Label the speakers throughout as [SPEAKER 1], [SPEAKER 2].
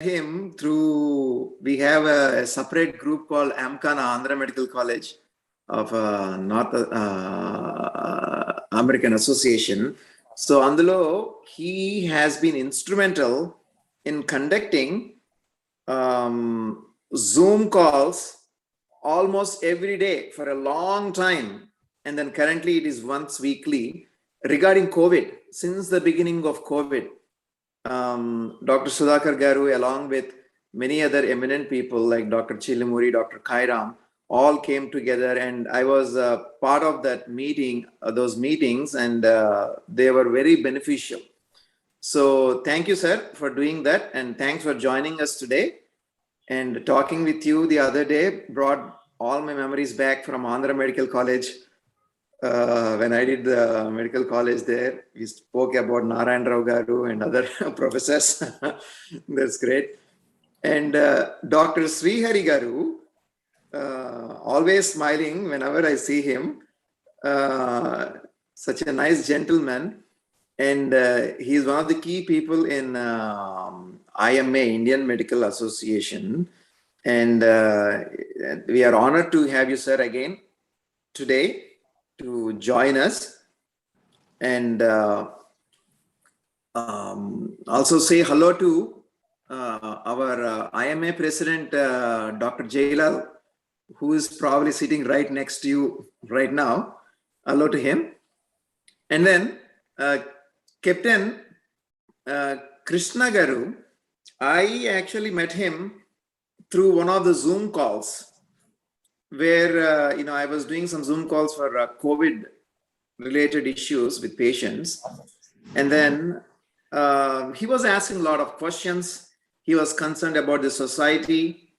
[SPEAKER 1] him through, we have a separate group called AMCANA, Andhra Medical College of North American Association. So Andulo, he has been instrumental in conducting Zoom calls almost every day for a long time. And then currently it is once weekly regarding COVID, since the beginning of COVID. Dr. Sudhakar Garu, along with many other eminent people like Dr. Chilimuri, Dr. Kairam, all came together, and I was part of that meeting, those meetings, and they were very beneficial. So thank you, sir, for doing that, and thanks for joining us today. And talking with you the other day brought all my memories back from Andhra Medical College. When I did the medical college there, we spoke about Narayan Rao Garu and other professors. That's great. And Dr. Srihari Garu, always smiling whenever I see him. Such a nice gentleman. And he is one of the key people in IMA, Indian Medical Association. And we are honored to have you, sir, again today to join us. And also say hello to our IMA president, Dr. Jailal, who is probably sitting right next to you right now. Hello to him. And then Captain Krishna Garu, I actually met him through one of the Zoom calls where I was doing some Zoom calls for COVID related issues with patients. And then he was asking a lot of questions. He was concerned about the society.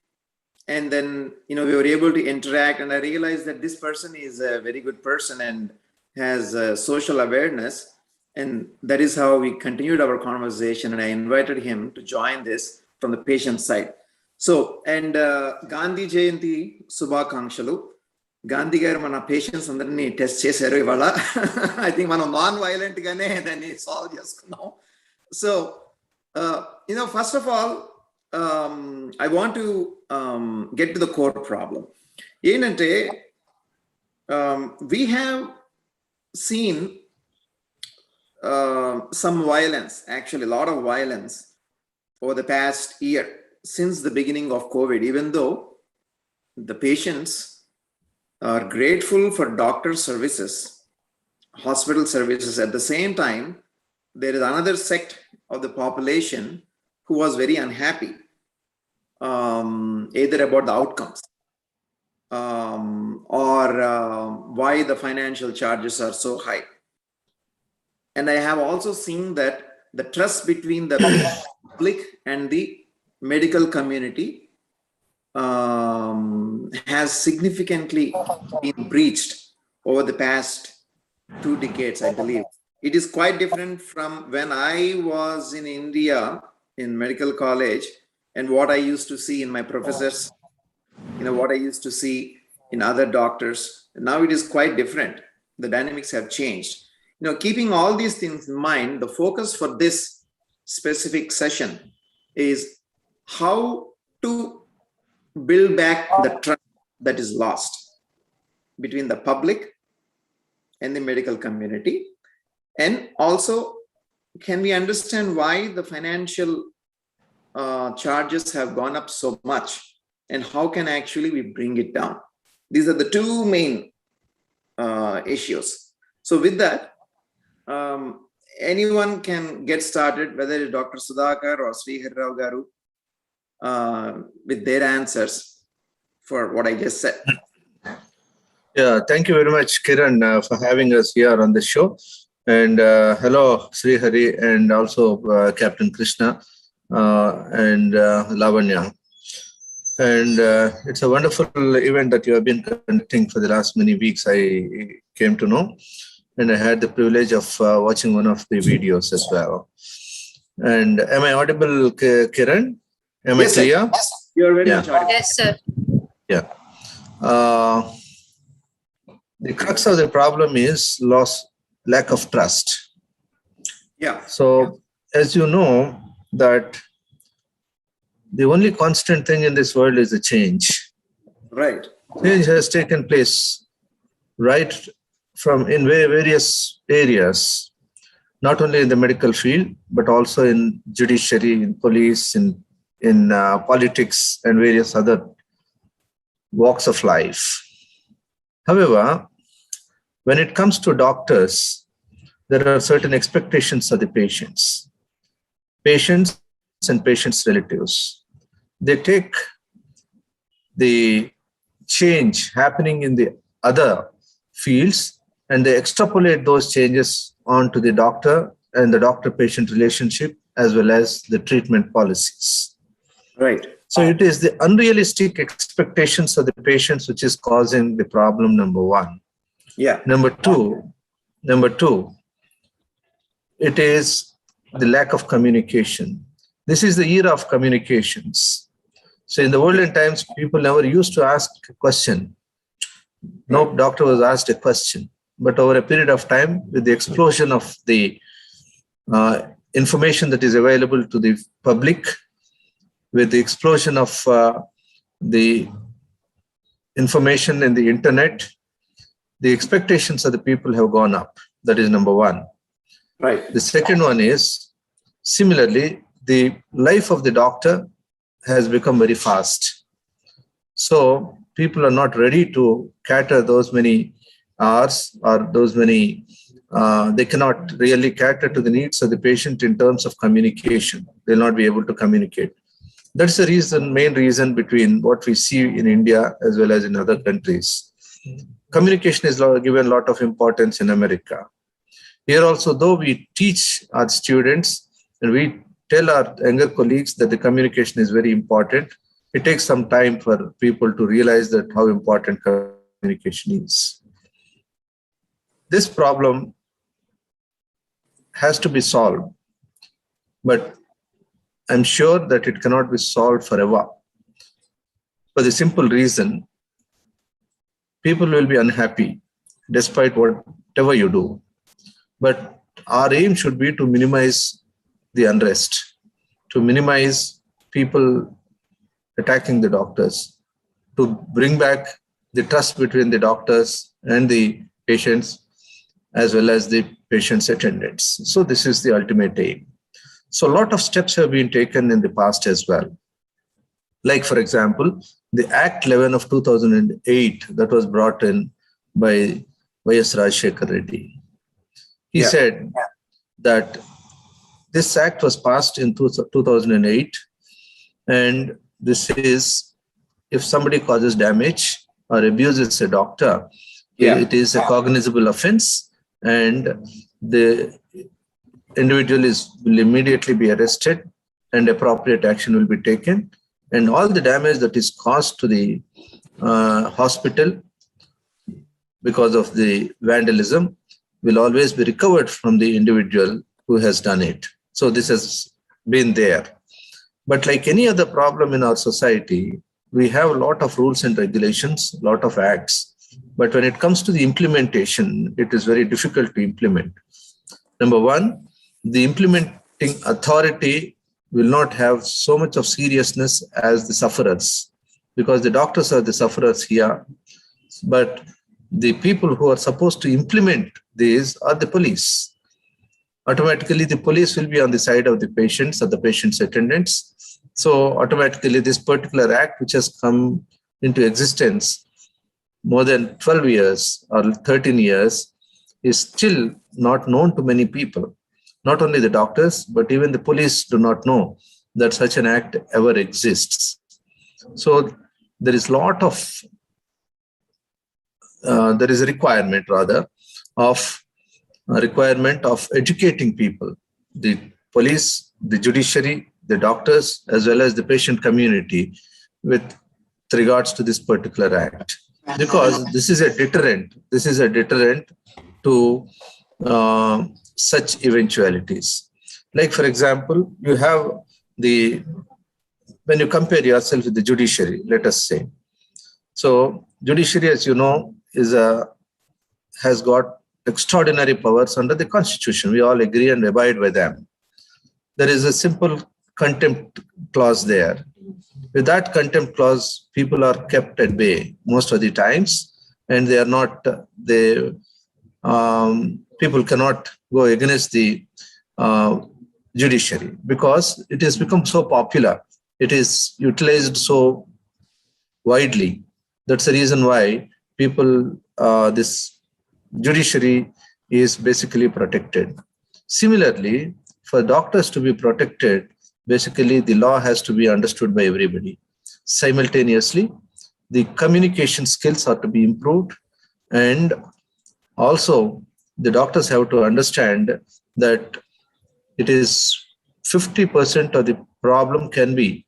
[SPEAKER 1] And then, we were able to interact, and I realized that this person is a very good person and has social awareness. And that is how we continued our conversation. And I invited him to join this from the patient side. So, and Gandhi Jayanti Subhakangshalu. Gandhi garu mana patients andarni test chesaru ivala. I think mana non-violent gane then solve cheskunnam. So, first of all, I want to get to the core problem. Yenante, we have seen some violence, actually a lot of violence over the past year since the beginning of COVID, even though the patients are grateful for doctor services, hospital services. At the same time, there is another sect of the population who was very unhappy, either about the outcomes or why the financial charges are so high. And I have also seen that the trust between the public and the medical community has significantly been breached over the past 2 decades, I believe. It is quite different from when I was in India in medical college and what I used to see in my professors, what I used to see in other doctors. Now it is quite different. The dynamics have changed. Keeping all these things in mind, the focus for this specific session is how to build back the trust that is lost between the public and the medical community. And also, can we understand why the financial charges have gone up so much, and how can actually we bring it down? These are the 2 main issues. So with that, anyone can get started, whether it's Dr. Sudhakar or Srihari Rao Garu, with their answers for what I just said.
[SPEAKER 2] Yeah, thank you very much, Kiran, for having us here on the show. And hello, Srihari, and also Captain Krishna and Lavanya. And it's a wonderful event that you have been conducting for the last many weeks, I came to know. And I had the privilege of watching one of the videos as well. And am I audible, Kiran? Am
[SPEAKER 1] Yes,
[SPEAKER 2] I clear?
[SPEAKER 1] Yes, you're very much audible.
[SPEAKER 3] Yes, sir.
[SPEAKER 2] Yeah. The crux of the problem is lack of trust.
[SPEAKER 1] Yeah.
[SPEAKER 2] So, as you know, that the only constant thing in this world is the change.
[SPEAKER 1] Right.
[SPEAKER 2] Change has taken place right from in various areas, not only in the medical field, but also in judiciary, in police, in politics, and various other walks of life. However, when it comes to doctors, there are certain expectations of the patients and patients' relatives. They take the change happening in the other fields and they extrapolate those changes onto the doctor and the doctor-patient relationship as well as the treatment policies.
[SPEAKER 1] Right.
[SPEAKER 2] So it is the unrealistic expectations of the patients which is causing the problem, number one.
[SPEAKER 1] Yeah.
[SPEAKER 2] Number two, it is the lack of communication. This is the era of communications. So in the olden times, people never used to ask a question. No doctor was asked a question. But over a period of time, with the explosion of the information that is available to the public, with the explosion of the information in the internet, the expectations of the people have gone up. That is number one.
[SPEAKER 1] Right.
[SPEAKER 2] The second one is, similarly, the life of the doctor has become very fast. So people are not ready to cater those many hours or those many, they cannot really cater to the needs of the patient in terms of communication. They'll not be able to communicate. That's the reason, main reason between what we see in India as well as in other countries. Communication is given a lot of importance in America. Here also, though we teach our students and we tell our younger colleagues that the communication is very important, it takes some time for people to realize that how important communication is. This problem has to be solved, but I'm sure that it cannot be solved forever. For the simple reason, people will be unhappy despite whatever you do. But our aim should be to minimize the unrest, to minimize people attacking the doctors, to bring back the trust between the doctors and the patients, as well as the patient's attendants. So this is the ultimate aim. So a lot of steps have been taken in the past as well. Like, for example, the Act 11 of 2008 that was brought in by Y.S. Rajshekar Reddy. He said that this act was passed in 2008, and this is, if somebody causes damage or abuses a doctor, it is a cognizable offense, and the individual will immediately be arrested and appropriate action will be taken. And all the damage that is caused to the hospital because of the vandalism will always be recovered from the individual who has done it. So this has been there. But like any other problem in our society, we have a lot of rules and regulations, a lot of acts. But when it comes to the implementation, it is very difficult to implement. Number one, the implementing authority will not have so much of seriousness as the sufferers, because the doctors are the sufferers here. But the people who are supposed to implement these are the police. Automatically, the police will be on the side of the patients or the patient's attendants. So automatically, this particular act, which has come into existence more than 12 years or 13 years, is still not known to many people. Not only the doctors, but even the police do not know that such an act ever exists. So there is a lot of, there is a requirement of educating people, the police, the judiciary, the doctors, as well as the patient community with regards to this particular act. Because this is a deterrent. This is a deterrent to such eventualities. Like, for example, you have when you compare yourself with the judiciary, let us say. So judiciary, as you know, has got extraordinary powers under the Constitution. We all agree and abide by them. There is a simple contempt clause there. With that contempt clause, people are kept at bay most of the times, and they are not, people cannot go against the judiciary because it has become so popular. It is utilized so widely. That's the reason why people, this judiciary is basically protected. Similarly, for doctors to be protected, basically the law has to be understood by everybody. Simultaneously, the communication skills are to be improved, and also the doctors have to understand that it is 50% of the problem can be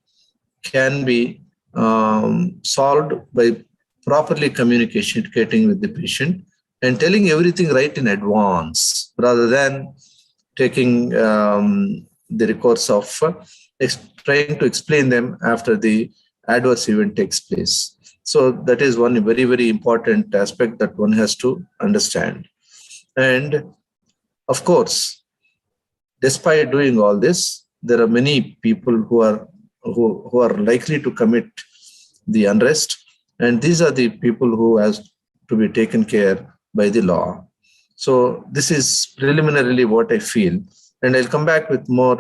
[SPEAKER 2] solved by properly communicating with the patient and telling everything right in advance rather than taking the recourse of trying to explain them after the adverse event takes place. So that is one very, very important aspect that one has to understand. And of course, despite doing all this, there are many people who are likely to commit the unrest, and these are the people who has to be taken care by the law. So this is preliminarily what I feel, and I'll come back with more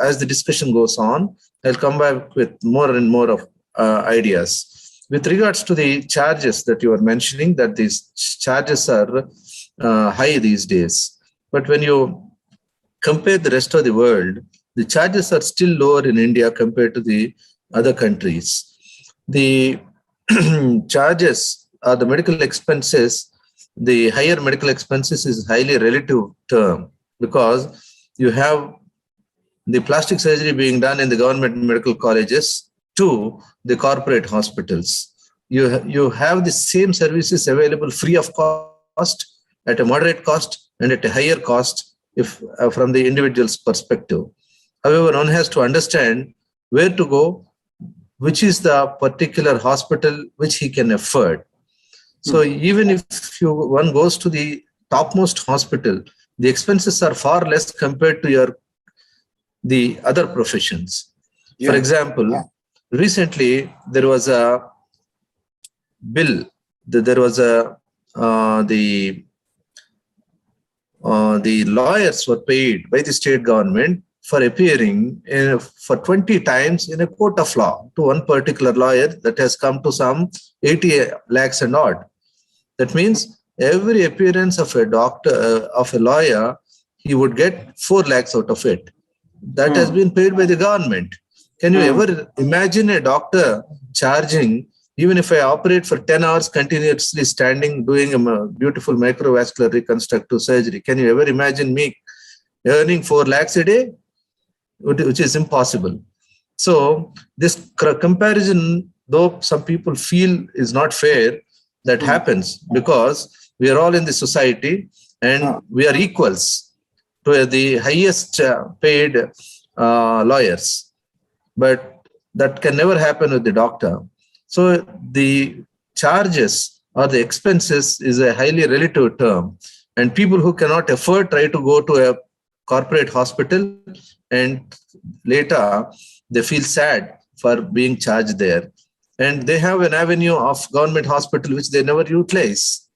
[SPEAKER 2] as the discussion goes on. I'll come back with more and more of ideas. With regards to the charges that you are mentioning, that these charges are high these days, but when you compare the rest of the world, the charges are still lower in India compared to the other countries. The charges or the medical expenses, the higher medical expenses is highly relative term because you have the plastic surgery being done in the government medical colleges to the corporate hospitals. You have the same services available free of cost, at a moderate cost, and at a higher cost if from the individual's perspective. However, one has to understand where to go, which is the particular hospital which he can afford. So even if one goes to the topmost hospital, the expenses are far less compared to the other professions. For example, recently there was a bill. There was the lawyers were paid by the state government for appearing for 20 times in a court of law to one particular lawyer that has come to some 80 lakhs and odd. That means every appearance of a doctor, of a lawyer, he would get 4 lakhs out of it. That has been paid by the government. Can you ever imagine a doctor charging, even if I operate for 10 hours continuously standing, doing a beautiful microvascular reconstructive surgery, can you ever imagine me earning 4 lakhs a day? Which is impossible. So this comparison, though some people feel is not fair, that happens because we are all in the society and we are equals to the highest paid lawyers. But that can never happen with the doctor. So the charges or the expenses is a highly relative term. And people who cannot afford try to go to a corporate hospital, and later they feel sad for being charged there. And they have an avenue of government hospital which they never utilize.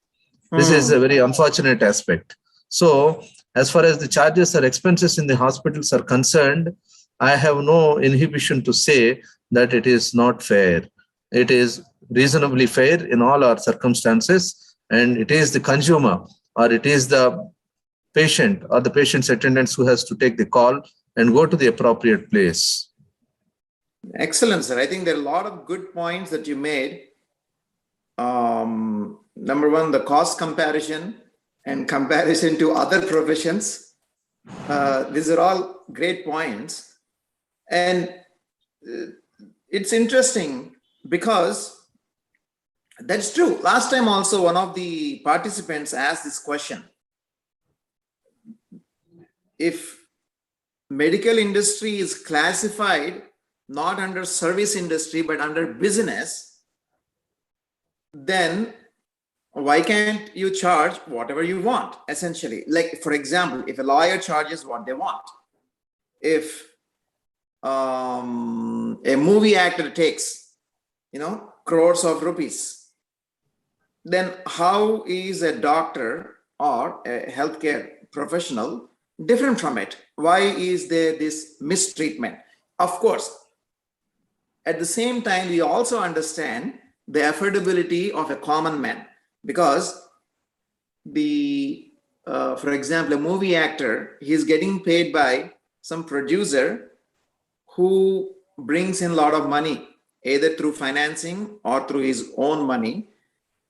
[SPEAKER 2] This is a very unfortunate aspect. So as far as the charges or expenses in the hospitals are concerned, I have no inhibition to say that it is not fair. It is reasonably fair in all our circumstances, and it is the consumer or it is the patient or the patient's attendants who has to take the call and go to the appropriate place.
[SPEAKER 1] Excellent, sir. I think there are a lot of good points that you made. Number one, the cost comparison and comparison to other professions. These are all great points. And it's interesting because that's true. Last time also, one of the participants asked this question. If medical industry is classified not under service industry, but under business, then why can't you charge whatever you want, essentially? Like, for example, if a lawyer charges what they want, if a movie actor takes, crores of rupees, then how is a doctor or a healthcare professional different from it? Why is there this mistreatment? Of course, at the same time, we also understand the affordability of a common man, because for example, a movie actor, he's getting paid by some producer who brings in a lot of money, either through financing or through his own money.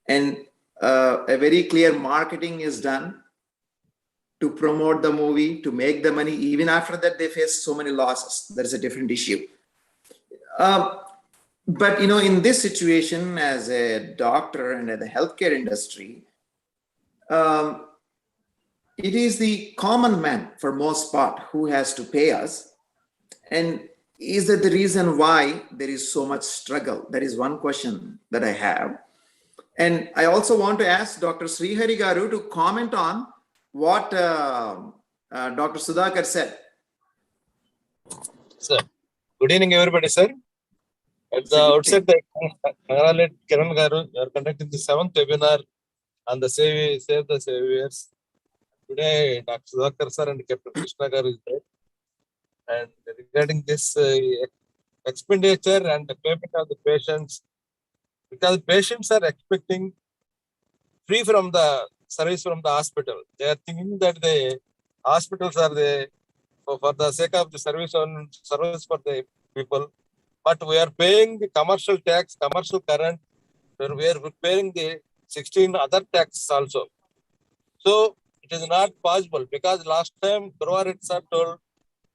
[SPEAKER 1] And a very clear marketing is done to promote the movie, to make the money. Even after that, they face so many losses. That is a different issue. But in this situation, as a doctor and in the healthcare industry, it is the common man for most part who has to pay us. And is that the reason why there is so much struggle? That is one question that I have. And I also want to ask Dr. Srihari Garu to comment on what Dr. Sudhakar said.
[SPEAKER 3] Sir, good evening, everybody, sir. At the outset, I congratulate Kiran Garu. You are conducting the 7th webinar on the Save the Saviors. Today, Dr. Sudhakar sir and Captain Krishna Garu is there. And regarding this expenditure and the payment of the patients, because patients are expecting free from the service from the hospital. They are thinking that the hospitals are the for the sake of the service for the people. But we are paying the commercial tax, commercial current, where we are paying the 16 other taxes also. So it is not possible, because last time Gurwarit sir told,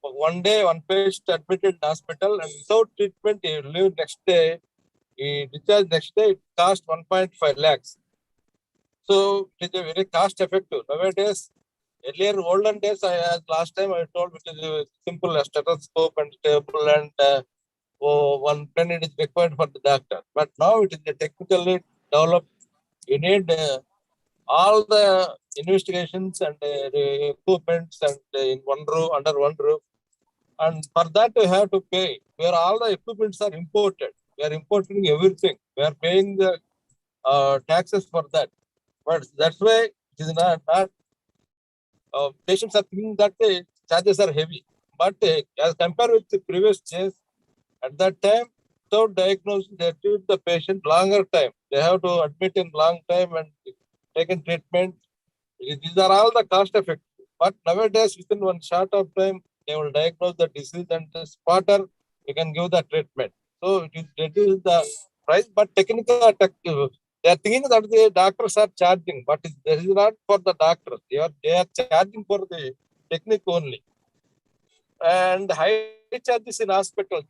[SPEAKER 3] one day one patient admitted in hospital and without treatment he leave next day, he discharged next day, it cost 1.5 lakhs. So it is a very cost effective. Nowadays, earlier olden days, last time I told, it is a simple stethoscope and table and one pen it is required for the doctor. But now it is technically developed. You need all the investigations and equipments and in one room, under one roof. And for that we have to pay, where all the equipments are imported. We are importing everything. We are paying the taxes for that. But that's why it is not patients are thinking that the charges are heavy. But as compared with the previous days, at that time, without diagnosis, they treat the patient longer time. They have to admit in long time and taken treatment. These are all the cost effective. But nowadays, within one short of time, they will diagnose the disease and the spotter, you can give the treatment. So it is the price, but technical, they are thinking that the doctors are charging, but this is not for the doctors. They are charging for the technique only. And high charges in hospital,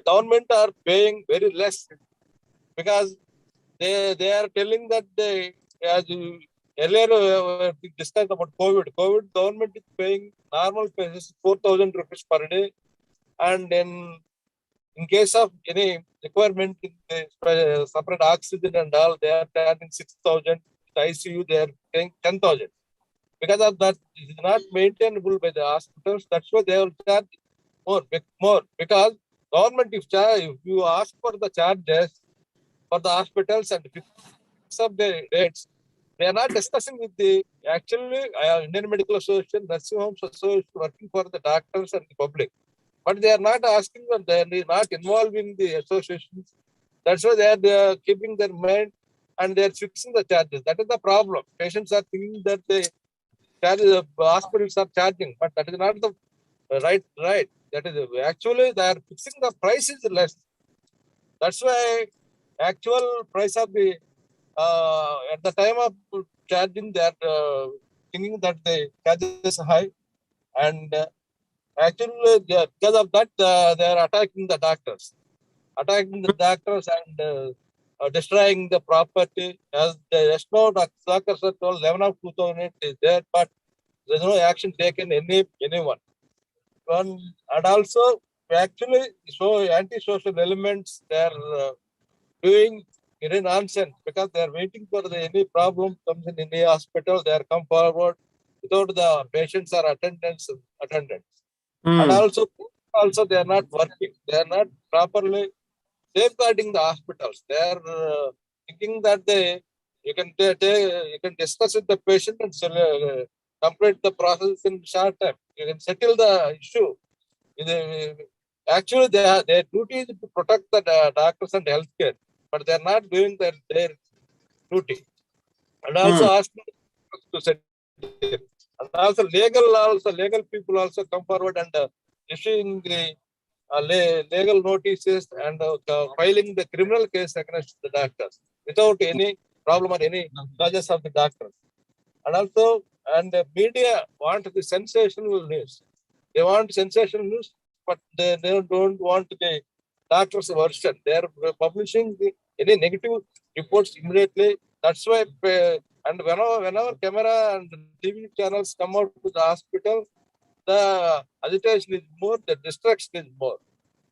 [SPEAKER 3] government are paying very less, because they are telling that as earlier we discussed about COVID. COVID government is paying normal patients 4,000 rupees per day, and in case of any requirement in the separate oxygen and all, they are charging 6,000. ICU they are paying 10,000. Because of that, it is not maintainable by the hospitals. That's why they will charge more. Because government, if you ask for the charges for the hospitals and fix up the rates, they are not discussing with the Indian Medical Association, Nursing Homes Association, working for the doctors and the public. But they are not asking them, they are not involving the associations. That's why they are keeping their mind and they are fixing the charges. That is the problem. Patients are thinking that the hospitals are charging, but that is not the right. That is actually they are fixing the price is less. That's why actual price of the at the time of charging, they are thinking that the charges is high, and actually because of that they are attacking the doctors and destroying the property. As just now, Dr. Sudhakar sir told, 11 of 2008 is there, but there is no action taken anyone. And also, actually, so anti-social elements, they are doing any nonsense, because they are waiting for any problem comes in any hospital, they are come forward without the patients or attendants. And also, also they are not working. They are not properly safeguarding the hospitals. They are thinking that you can discuss with the patient and complete the process in short time. You can settle the issue. Actually, their duty is to protect the doctors and healthcare, but they are not doing their duty. And also asking to settle. And also legal people also come forward and issuing the legal notices and filing the criminal case against the doctors without any problem or any charges of the doctors. And also, and the media want the sensational news. They want sensational news, but they don't want the doctor's version. They are publishing any negative reports immediately. That's why, and whenever camera and TV channels come out to the hospital, the agitation is more, the distraction is more.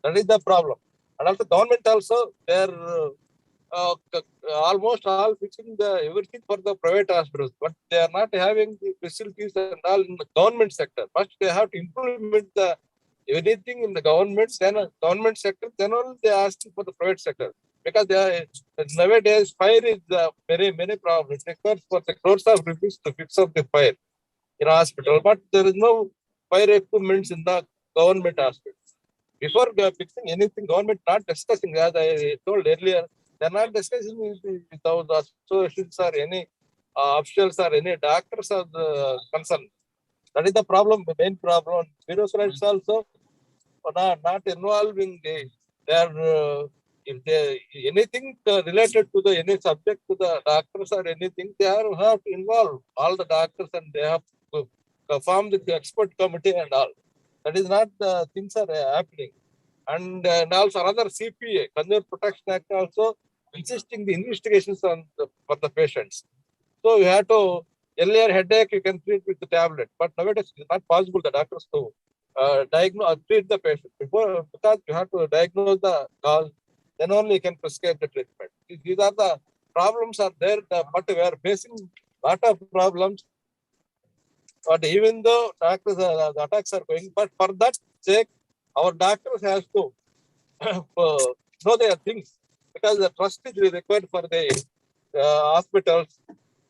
[SPEAKER 3] That is the problem. And also government also, they're almost all fixing the everything for the private hospitals, but they are not having the facilities and all in the government sector. First, they have to implement the anything in the government sector, then only they are asking for the private sector. Because nowadays fire is many problems. It requires for the crores of rupees to fix up the fire in a hospital, but there is no fire equipments in the government hospital. Before fixing anything, government not discussing, as I told earlier, they're not discussing with the associations or any officials or any doctors or the concern. That is the problem, the main problem. Bureau's rights also not involving if they anything related to the any subject to the doctors or anything, they have to involve all the doctors and they have to form the expert committee and all. That is not the things are happening. And also another CPA, Consumer Protection Act, also insisting the investigations for the patients. So you have to, earlier headache, you can treat with the tablet, but nowadays it's not possible the doctors to diagnose, treat the patient before, because you have to diagnose the cause, then only you can prescribe the treatment. These are the problems are there, but we are facing a lot of problems. But even though doctors the attacks are going, but for that sake, our doctors has to know their things, because the trust is required for the hospitals.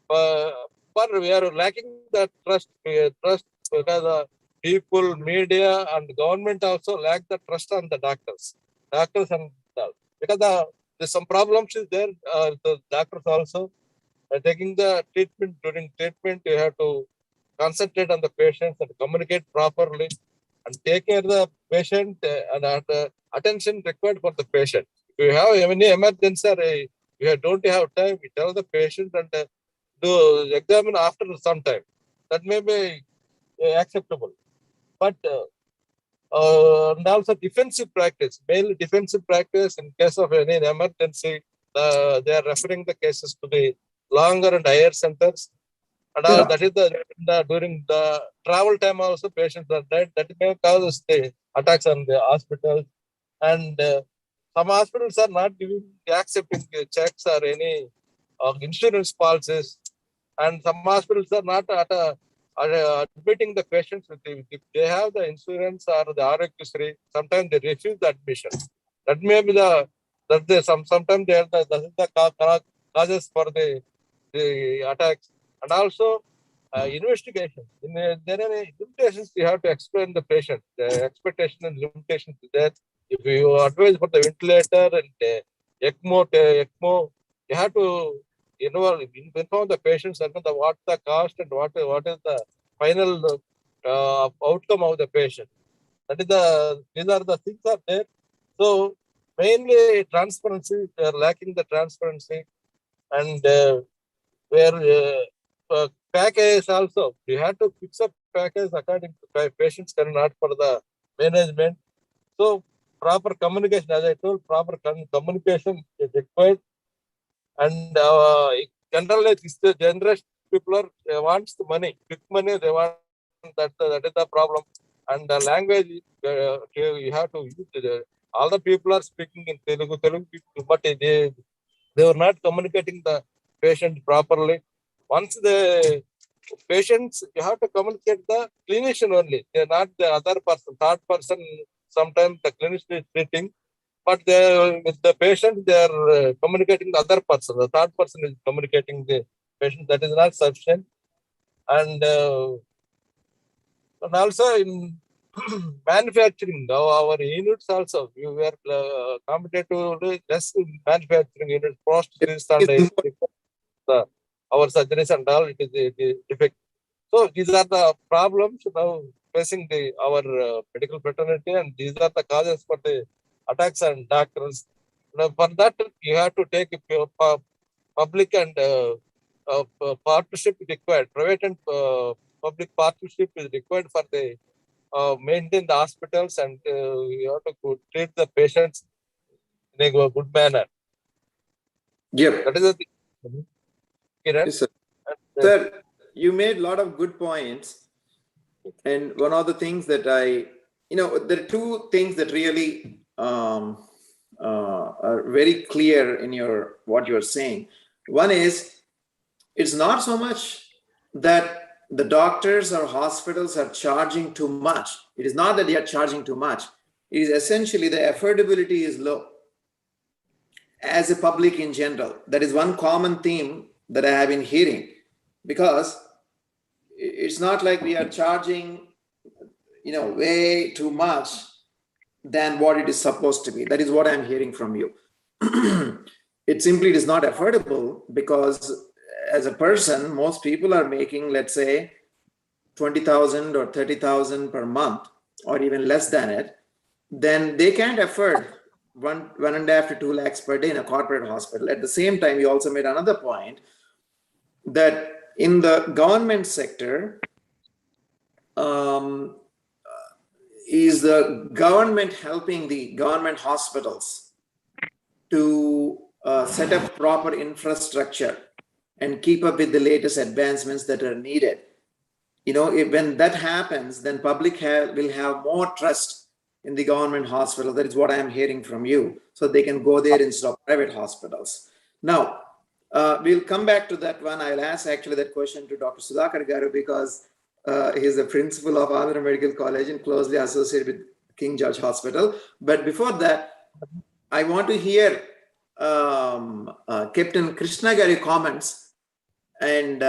[SPEAKER 3] But we are lacking that trust because people, media, and government also lack the trust on the doctors and all. Because there's some problems is there. The doctors also taking the treatment. During treatment, you have to concentrate on the patients and communicate properly and take care of the patient and attention required for the patient. If you have any emergency or you don't have time, you tell the patient and do examine after some time. That may be acceptable. But and also defensive practice, mainly defensive practice in case of any emergency, they are referring the cases to the longer and higher centers. And that is during the travel time also patients are dead. That may cause the attacks on the hospitals. And some hospitals are not accepting checks or any insurance policies. And some hospitals are not admitting the patients if they have the insurance or the RX3. Sometimes they refuse the admission. That may be sometimes they are the causes for the attacks. And also investigation. There are limitations you have to explain the patient. The expectation and limitations is there. If you advise for the ventilator and ECMO, you have to inform the patients about what the cost and what is the final outcome of the patient. These are the things are there. So mainly transparency, they are lacking the transparency, and where package also, you have to fix up package according to patients cannot for the management. So proper communication, as I told, proper communication is required. And generally, the generous people wants the money, quick money. They want that is the problem. And the language you have to use. All the people are speaking in Telugu, but they were not communicating the patient properly. Once the patients, you have to communicate the clinician only. They're not the other person, third person sometimes the clinician is treating, but with the patient, they are communicating the other person. The third person is communicating the patient. That is not sufficient. And also in manufacturing, now our units also, we were competitively less in manufacturing units, prosthesis and our surgeries and all, it is defect. So these are the problems now facing our medical fraternity, and these are the causes for the attacks on doctors. Now, for that, you have to take public and partnership required. Private and public partnership is required for the maintain the hospitals, and you have to treat the patients in a good manner.
[SPEAKER 1] Yep.
[SPEAKER 3] That is the thing. Kiran?
[SPEAKER 1] Yes, sir.
[SPEAKER 3] And,
[SPEAKER 1] Sir, you made a lot of good points. And one of the things that there are two things that really are very clear in what you're saying. One is, it's not so much that the doctors or hospitals are charging too much. It is not that they are charging too much. It is essentially the affordability is low as a public in general. That is one common theme that I have been hearing, because it's not like we are charging, way too much than what it is supposed to be. That is what I'm hearing from you. It simply is not affordable, because as a person, most people are making, let's say, 20,000 or 30,000 per month, or even less than it. Then they can't afford 1.5 to 2 lakhs per day in a corporate hospital. At the same time, you also made another point that in the government sector, is the government helping the government hospitals to set up proper infrastructure and keep up with the latest advancements that are needed. When that happens, then public will have more trust in the government hospital. That is what I am hearing from you. So they can go there instead of private hospitals. Now, we'll come back to that one. I'll ask actually that question to Dr. Sudhakar Garu, because he's the principal of Andhra Medical College and closely associated with King George Hospital. But before that, I want to hear Captain Krishna Garu comments, and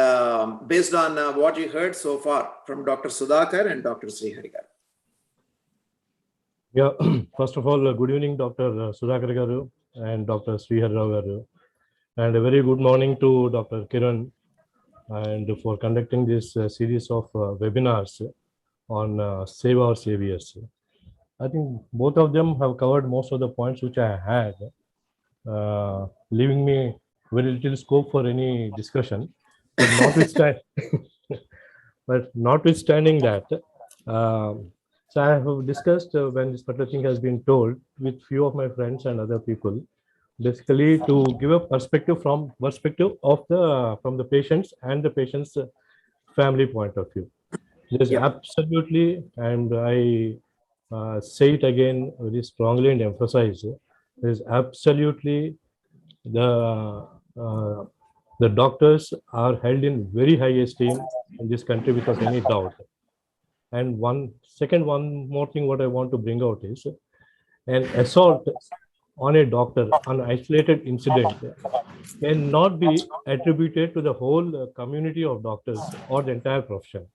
[SPEAKER 1] based on what you heard so far from Dr. Sudhakar and Dr. Srihari Garu.
[SPEAKER 4] Yeah, first of all, good evening, Dr. Sudhakar Garu and Dr. Srihari Garu. And a very good morning to Dr. Kiran, and for conducting this series of webinars on Save Our Saviors. I think both of them have covered most of the points which I had, leaving me very little scope for any discussion. But notwithstanding that, so I have discussed when this particular thing has been told with few of my friends and other people, basically to give a perspective from the patients and the patient's family point of view. There's absolutely, and I say it again very strongly and emphasize, there is absolutely the doctors are held in very high esteem in this country without any doubt. And one more thing what I want to bring out is an assault on a doctor, an isolated incident, cannot be attributed to the whole community of doctors or the entire profession.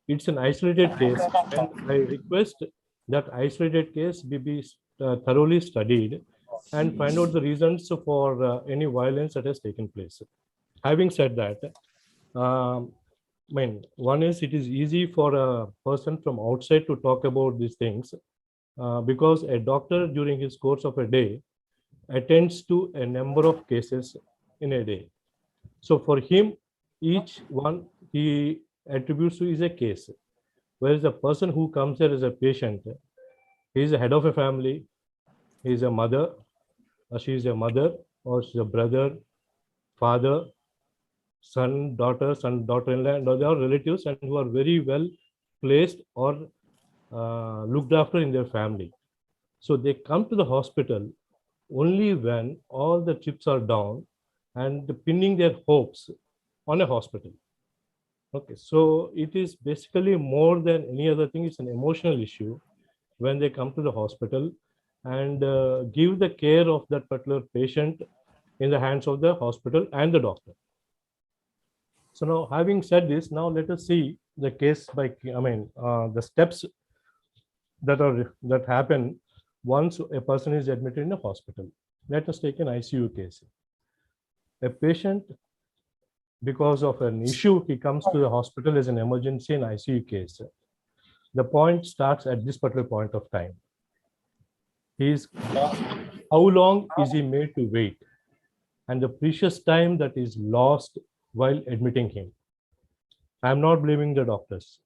[SPEAKER 4] It's an isolated case, and I request that isolated case be thoroughly studied and find out the reasons for any violence that has taken place. Having said that, one is, it is easy for a person from outside to talk about these things because a doctor during his course of a day attends to a number of cases in a day. So for him, each one he attributes to is a case. Whereas the person who comes there as a patient, he is a head of a family, he is a mother, or she is a mother, or she's a brother, father, son, daughter-in-law, and they are relatives and who are very well placed or looked after in their family. So they come to the hospital only when all the chips are down and pinning their hopes on a hospital. Okay, so it is basically more than any other thing. It's an emotional issue when they come to the hospital and give the care of that particular patient in the hands of the hospital and the doctor. So now, having said this, now let us see the case by, the steps that happen once a person is admitted in a hospital. Let us take an ICU case. A patient, because of an issue, he comes to the hospital as an emergency and ICU case. The point starts at this particular point of time. How long is he made to wait? And the precious time that is lost while admitting him. I'm not blaming the doctors.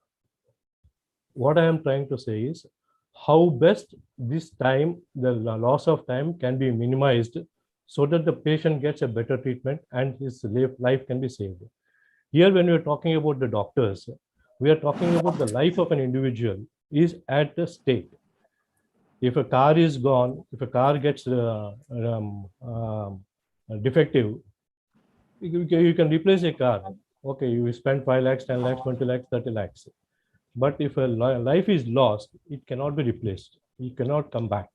[SPEAKER 4] What I am trying to say is how best this time, the loss of time, can be minimized so that the patient gets a better treatment and his life can be saved. Here, when we're talking about the doctors, we are talking about the life of an individual is at stake. If a car is gone, if a car gets defective, you can replace a car. Okay, you spend 5 lakhs, 10 lakhs, 20 lakhs, 30 lakhs. But if a life is lost, it cannot be replaced. It cannot come back.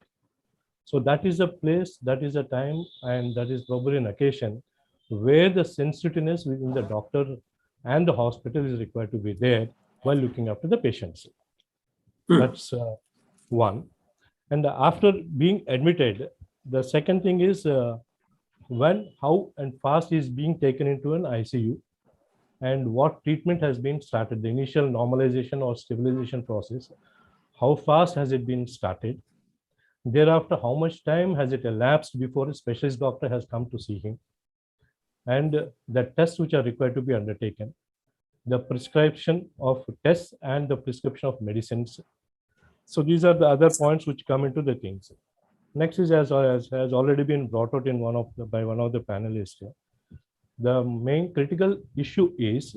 [SPEAKER 4] So that is a place, that is a time, and that is probably an occasion where the sensitiveness within the doctor and the hospital is required to be there while looking after the patients. That's one. And after being admitted, the second thing is when, how, and fast is being taken into an ICU, and what treatment has been started, the initial normalization or stabilization process, how fast has it been started? Thereafter, how much time has it elapsed before a specialist doctor has come to see him? And the tests which are required to be undertaken, the prescription of tests and the prescription of medicines. So these are the other points which come into the things. Next is, as has already been brought out in by one of the panelists here, the main critical issue is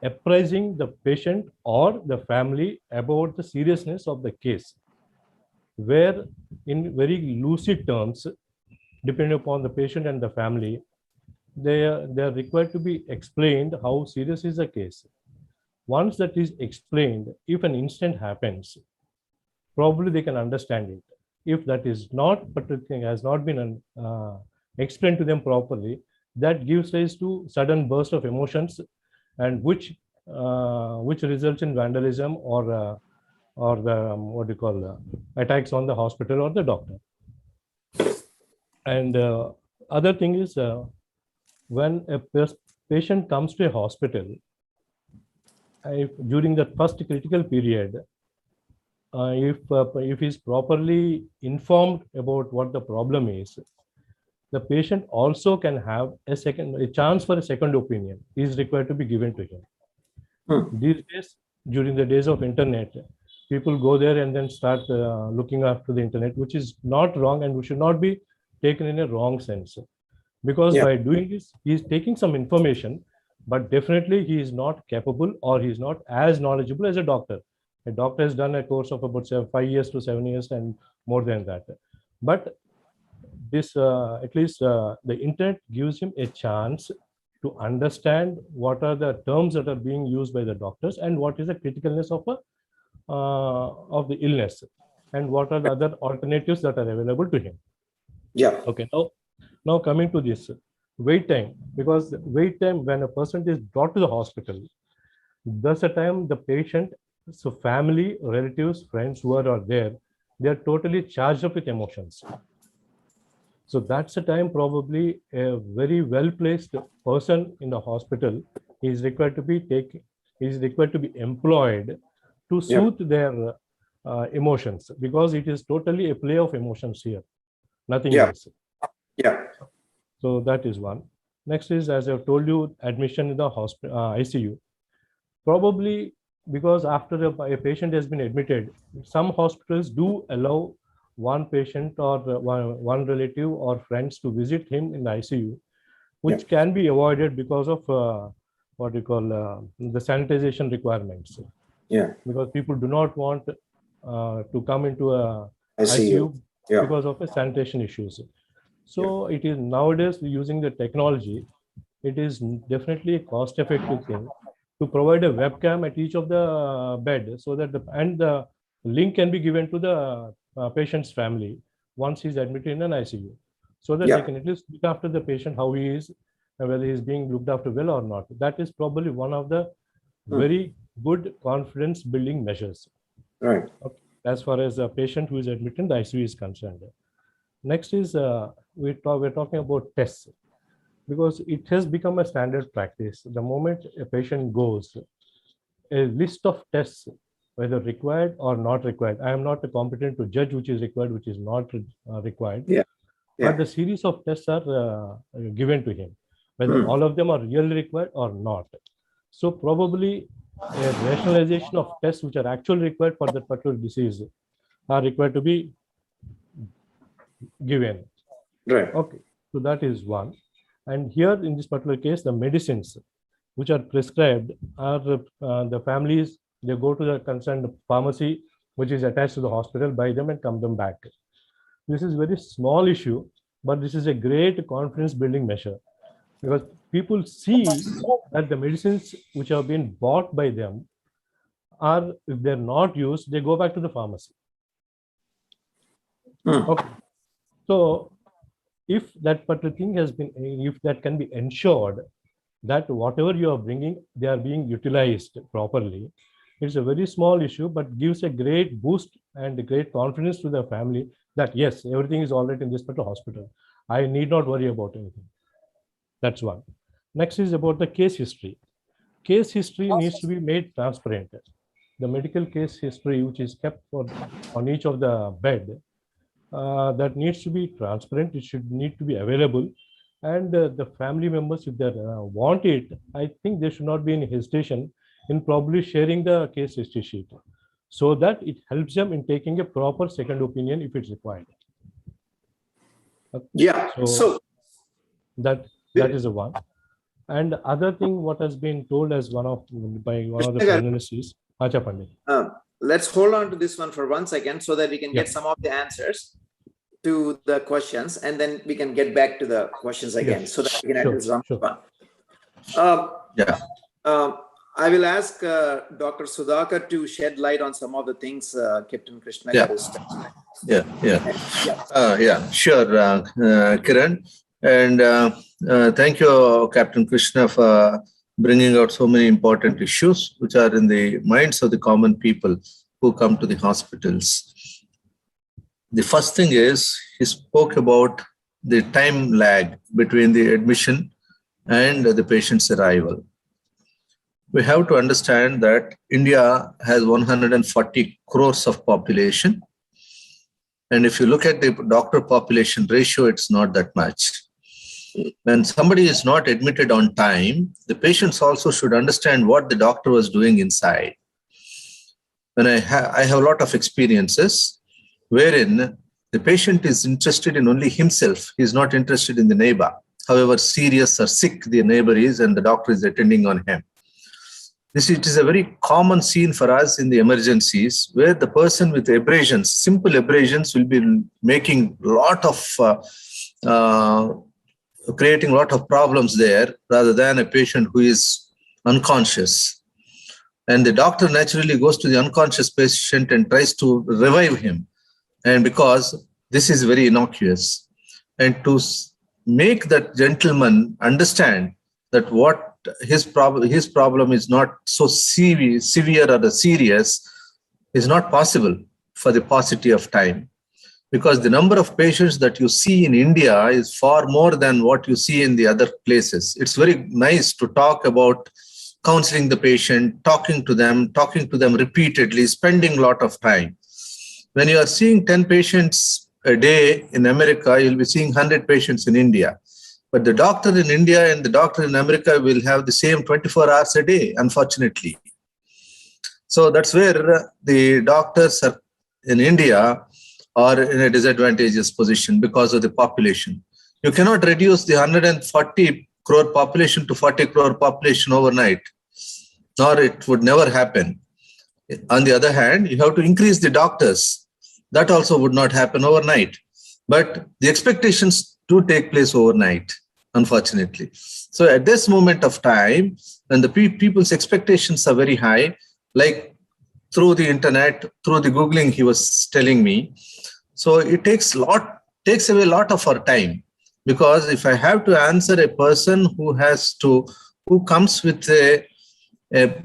[SPEAKER 4] apprising the patient or the family about the seriousness of the case, where in very lucid terms, depending upon the patient and the family, they are required to be explained how serious is the case. Once that is explained, if an incident happens, probably they can understand it. If that is not, but the thing has not been explained to them properly, that gives rise to sudden burst of emotions, and which results in vandalism or the attacks on the hospital or the doctor. And other thing is when a patient comes to a hospital, during the first critical period, if he's properly informed about what the problem is, the patient also can have a chance for a second opinion is required to be given to him. These days, during the days of internet, people go there and then start looking after the internet, which is not wrong and which should not be taken in a wrong sense. Because by doing this, he is taking some information, but definitely he is not capable or he is not as knowledgeable as a doctor. A doctor has done a course of about 5 years to 7 years and more than that. But this, at least the internet gives him a chance to understand what are the terms that are being used by the doctors and what is the criticalness of the illness and what are the other alternatives that are available to him. Okay, now coming to this wait time, because wait time when a person is brought to the hospital, that's the time the patient, so family, relatives, friends who are there, they are totally charged up with emotions. So that's the time probably a very well-placed person in the hospital is required to be employed to soothe their emotions, because it is totally a play of emotions here, nothing else. So that is one. Next is, as I've told you, admission in the hospital ICU. Probably because after a patient has been admitted, some hospitals do allow one patient or one relative or friends to visit him in the ICU, which can be avoided because of the sanitization requirements. Because people do not want to come into a ICU because of the sanitation issues. So it is nowadays, using the technology, it is definitely a cost-effective thing to provide a webcam at each of the bed, so that the link can be given to the patient's family once he's admitted in an ICU, so that
[SPEAKER 1] Yeah.
[SPEAKER 4] they can at least look after the patient, how he is, and whether he's being looked after well or not. That is probably one of the very good confidence building measures.
[SPEAKER 1] Right.
[SPEAKER 4] Okay. As far as a patient who is admitted in the ICU is concerned. Next is we're talking about tests, because it has become a standard practice. The moment a patient goes, a list of tests, whether required or not required. I am not competent to judge which is required, which is not required.
[SPEAKER 1] Yeah. Yeah.
[SPEAKER 4] But the series of tests are given to him, whether all of them are really required or not. So probably a rationalization of tests which are actually required for that particular disease are required to be given.
[SPEAKER 1] Right.
[SPEAKER 4] Okay, so that is one. And here in this particular case, the medicines which are prescribed are the families, they go to the concerned pharmacy which is attached to the hospital, buy them and come them back. This is very small issue, but this is a great confidence building measure, because people see that the medicines which have been bought by them are, if they're not used, they go back to the pharmacy. Okay. So if that particular thing has been, if that can be ensured that whatever you are bringing, they are being utilized properly, it's a very small issue, but gives a great boost and a great confidence to the family that yes, everything is all right in this particular hospital. I need not worry about anything. That's one. Next is about the case history. Case history needs to be made transparent. The medical case history, which is kept on each of the bed, that needs to be transparent. It should need to be available, and the family members, if they want it, I think there should not be any hesitation in probably sharing the case history sheet, so that it helps them in taking a proper second opinion if it's required.
[SPEAKER 1] Yeah. So
[SPEAKER 4] that is the one. And other thing, what has been told as by one of the panelists is Acha Pandit.
[SPEAKER 1] Let's hold on to this one for 1 second so that we can get some of the answers to the questions, and then we can get back to the questions again, so that we can address one. I will ask Dr. Sudhakar to shed light on some of the things Captain Krishna has touched.
[SPEAKER 2] Sure, Kiran. And thank you, Captain Krishna, for bringing out so many important issues which are in the minds of the common people who come to the hospitals. The first thing is, he spoke about the time lag between the admission and the patient's arrival. We have to understand that India has 140 crores of population. And if you look at the doctor population ratio, it's not that much. When somebody is not admitted on time, the patients also should understand what the doctor was doing inside. When I have a lot of experiences wherein the patient is interested in only himself. He is not interested in the neighbor. However serious or sick the neighbor is, and the doctor is attending on him. It is a very common scene for us in the emergencies, where the person with abrasions, simple abrasions, will be making a lot of creating a lot of problems there, rather than a patient who is unconscious. And the doctor naturally goes to the unconscious patient and tries to revive him. And because this is very innocuous. And to make that gentleman understand that what his problem is not so severe or serious is not possible for the paucity of time. Because the number of patients that you see in India is far more than what you see in the other places. It's very nice to talk about counseling the patient, talking to them repeatedly, spending a lot of time. When you are seeing 10 patients a day in America, you'll be seeing 100 patients in India. But the doctor in India and the doctor in America will have the same 24 hours a day, unfortunately. So that's where the doctors are in India are in a disadvantageous position because of the population. You cannot reduce the 140 crore population to 40 crore population overnight, nor it would never happen. On the other hand, you have to increase the doctors. That also would not happen overnight. But the expectations do take place overnight, unfortunately. So at this moment of time, when the people's expectations are very high, like through the internet, through the Googling he was telling me. So it takes away a lot of our time, because if I have to answer a person who comes with a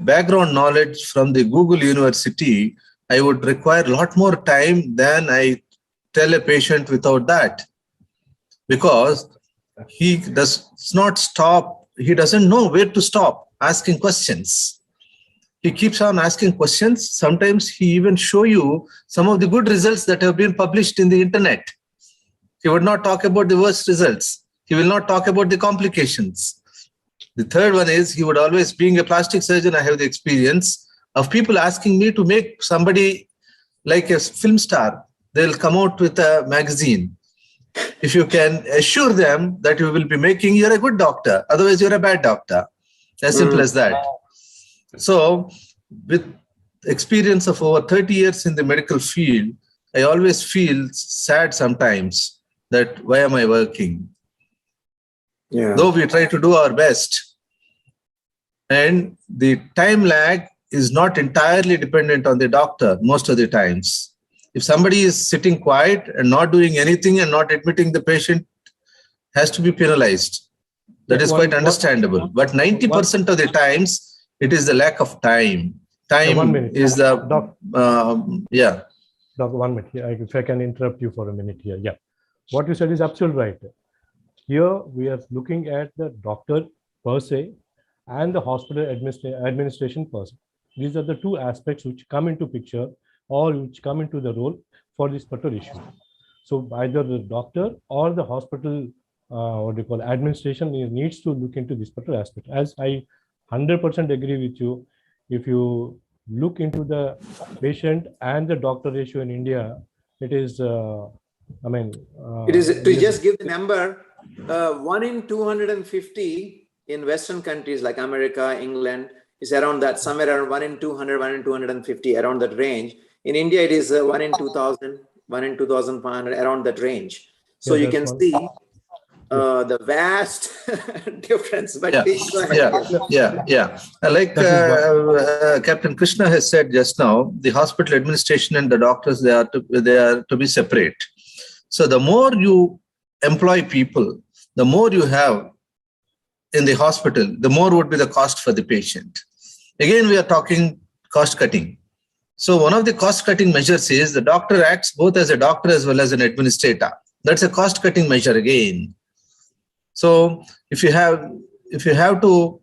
[SPEAKER 2] background knowledge from the Google University, I would require a lot more time than I tell a patient without that, because he does not stop. He doesn't know where to stop asking questions. He keeps on asking questions. Sometimes he even show you some of the good results that have been published in the internet. He would not talk about the worst results. He will not talk about the complications. The third one is, he would always, being a plastic surgeon, I have the experience of people asking me to make somebody like a film star. They'll come out with a magazine. If you can assure them that you will be making, you're a good doctor. Otherwise, you're a bad doctor. As simple as that. So with experience of over 30 years in the medical field, I always feel sad sometimes that why am I working?
[SPEAKER 1] Yeah.
[SPEAKER 2] Though we try to do our best. And the time lag is not entirely dependent on the doctor most of the times. If somebody is sitting quiet and not doing anything and not admitting the patient, has to be penalized. That is quite understandable. But 90% of the times, it is the lack of time. Time
[SPEAKER 4] 1 minute.
[SPEAKER 2] is the, yeah.
[SPEAKER 4] Doc, 1 minute. If I can interrupt you for a minute here. Yeah. What you said is absolutely right. Here we are looking at the doctor per se and the hospital administration per se. These are the two aspects which come into picture or which come into the role for this particular issue. So either the doctor or the hospital, administration needs to look into this particular aspect. As I 100% agree with you, if you look into the patient and the doctor ratio in India, it is,
[SPEAKER 1] it is, to just give the number, 1 in 250 in Western countries like America, England, is around that, somewhere around 1 in 200, 1 in 250, around that range. In India, it is 1 in 2000, 1 in 2500, around that range. So you can see the vast difference. But
[SPEAKER 2] Like Captain Krishna has said just now, the hospital administration and the doctors, they are to be separate. So the more you employ people, the more you have in the hospital, the more would be the cost for the patient. Again, we are talking cost cutting. So one of the cost cutting measures is the doctor acts both as a doctor as well as an administrator. That's a cost cutting measure again. So if you have to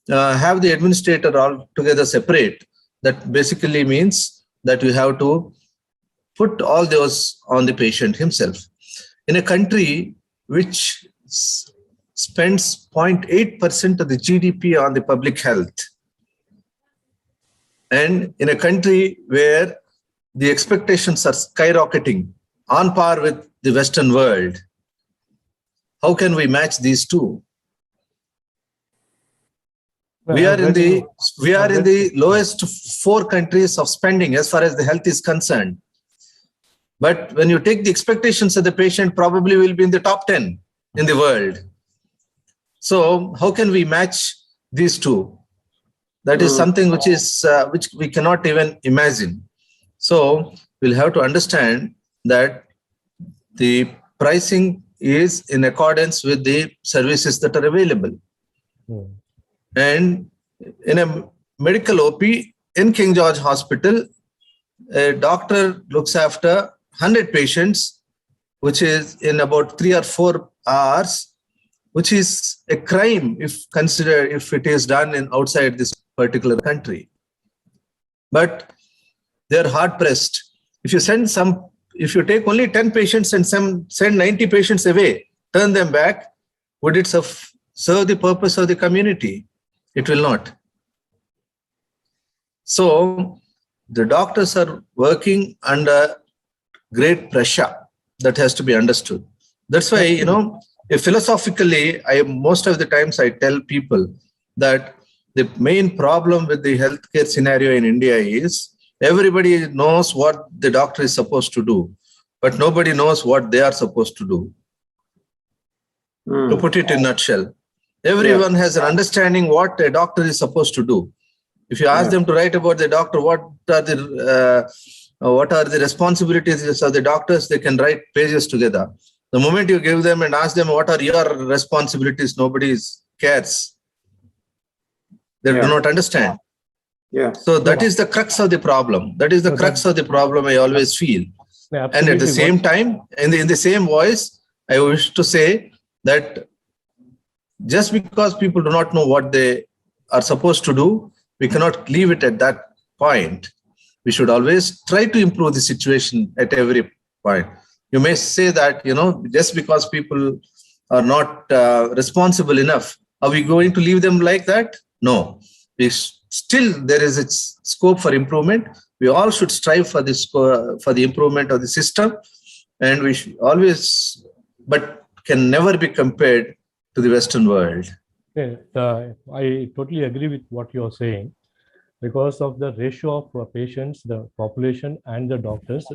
[SPEAKER 2] have the administrator altogether separate, that basically means that you have to put all those on the patient himself. In a country which spends 0.8% of the GDP on the public health, and in a country where the expectations are skyrocketing on par with the Western world, how can we match these two? We are in the lowest 4 countries of spending as far as the health is concerned. But when you take the expectations of the patient, probably will be in the top 10 in the world. So how can we match these two? That is something which we cannot even imagine. So we'll have to understand that the pricing is in accordance with the services that are available. And in a medical OP in King George Hospital, a doctor looks after 100 patients, which is in about 3 or 4 hours, which is a crime if it is done outside this particular country. But they're hard pressed. If you take only 10 patients and send 90 patients away, turn them back, would it serve the purpose of the community? It will not. So the doctors are working under great pressure. That has to be understood. That's why, philosophically, most of the times I tell people that the main problem with the healthcare scenario in India is everybody knows what the doctor is supposed to do, but nobody knows what they are supposed to do. To put it in a nutshell, everyone has an understanding what a doctor is supposed to do. If you ask them to write about the doctor, what are the responsibilities of the doctors? They can write pages together. The moment you give them and ask them what are your responsibilities, nobody cares. They do not understand.
[SPEAKER 1] Yeah.
[SPEAKER 2] So that is the crux of the problem. That is the crux of the problem, I always feel. And at the same time, in the same voice, I wish to say that just because people do not know what they are supposed to do, we cannot leave it at that point. We should always try to improve the situation at every point. You may say that, just because people are not responsible enough, are we going to leave them like that? No. Still, there is a scope for improvement. We all should strive for the improvement of the system, and we should always, but can never be compared to the Western world.
[SPEAKER 4] Yeah, I totally agree with what you're saying. Because of the ratio of patients, the population, and the doctors,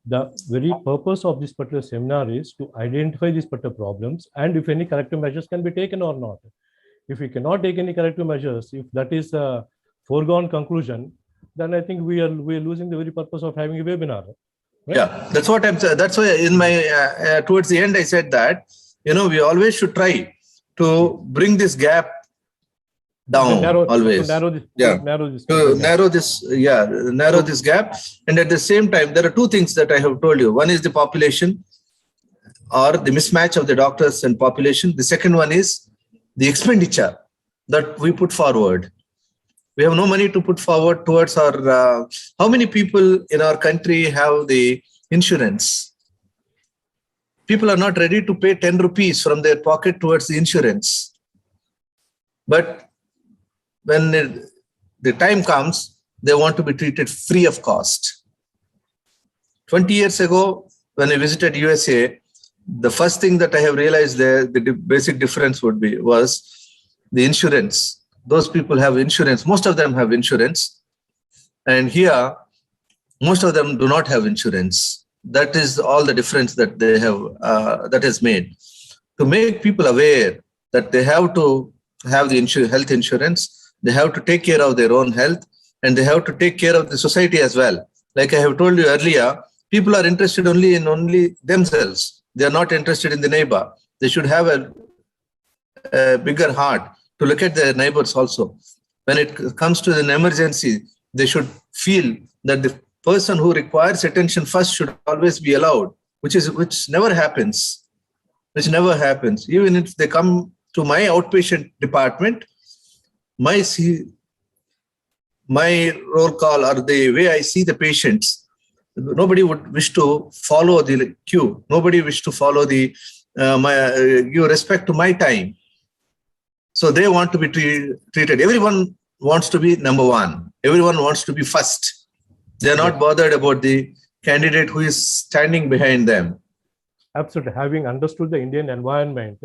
[SPEAKER 4] the very purpose of this particular seminar is to identify these particular problems and if any corrective measures can be taken or not. If we cannot take any corrective measures, if that is a foregone conclusion, then I think we are losing the very purpose of having a webinar. Right?
[SPEAKER 2] Yeah, that's what I'm saying. That's why in my towards the end I said that we always should try to bring this gap down. Always
[SPEAKER 4] narrow
[SPEAKER 2] this gap. And at the same time, there are two things that I have told you. One is the population or the mismatch of the doctors and population. The second one is the expenditure that we put forward. We have no money to put forward towards our, how many people in our country have the insurance? People are not ready to pay 10 rupees from their pocket towards the insurance. But when the time comes, they want to be treated free of cost. 20 years ago, when I visited USA, the first thing that I have realized there, the basic difference was the insurance. Those people have insurance. Most of them have insurance. And here, most of them do not have insurance. That is all the difference that they have, that is made. To make people aware that they have to have the health insurance, they have to take care of their own health, and they have to take care of the society as well. Like I have told you earlier, people are interested only in themselves. They are not interested in the neighbor. They should have a bigger heart to look at their neighbors also. When it comes to an emergency, they should feel that the person who requires attention first should always be allowed, which never happens. Even if they come to my outpatient department, my roll call or the way I see the patients, nobody would wish to follow the queue. Nobody wish to follow give respect to my time. So they want to be treated. Everyone wants to be number one. Everyone wants to be first. They're not bothered about the candidate who is standing behind them.
[SPEAKER 4] Absolutely. Having understood the Indian environment,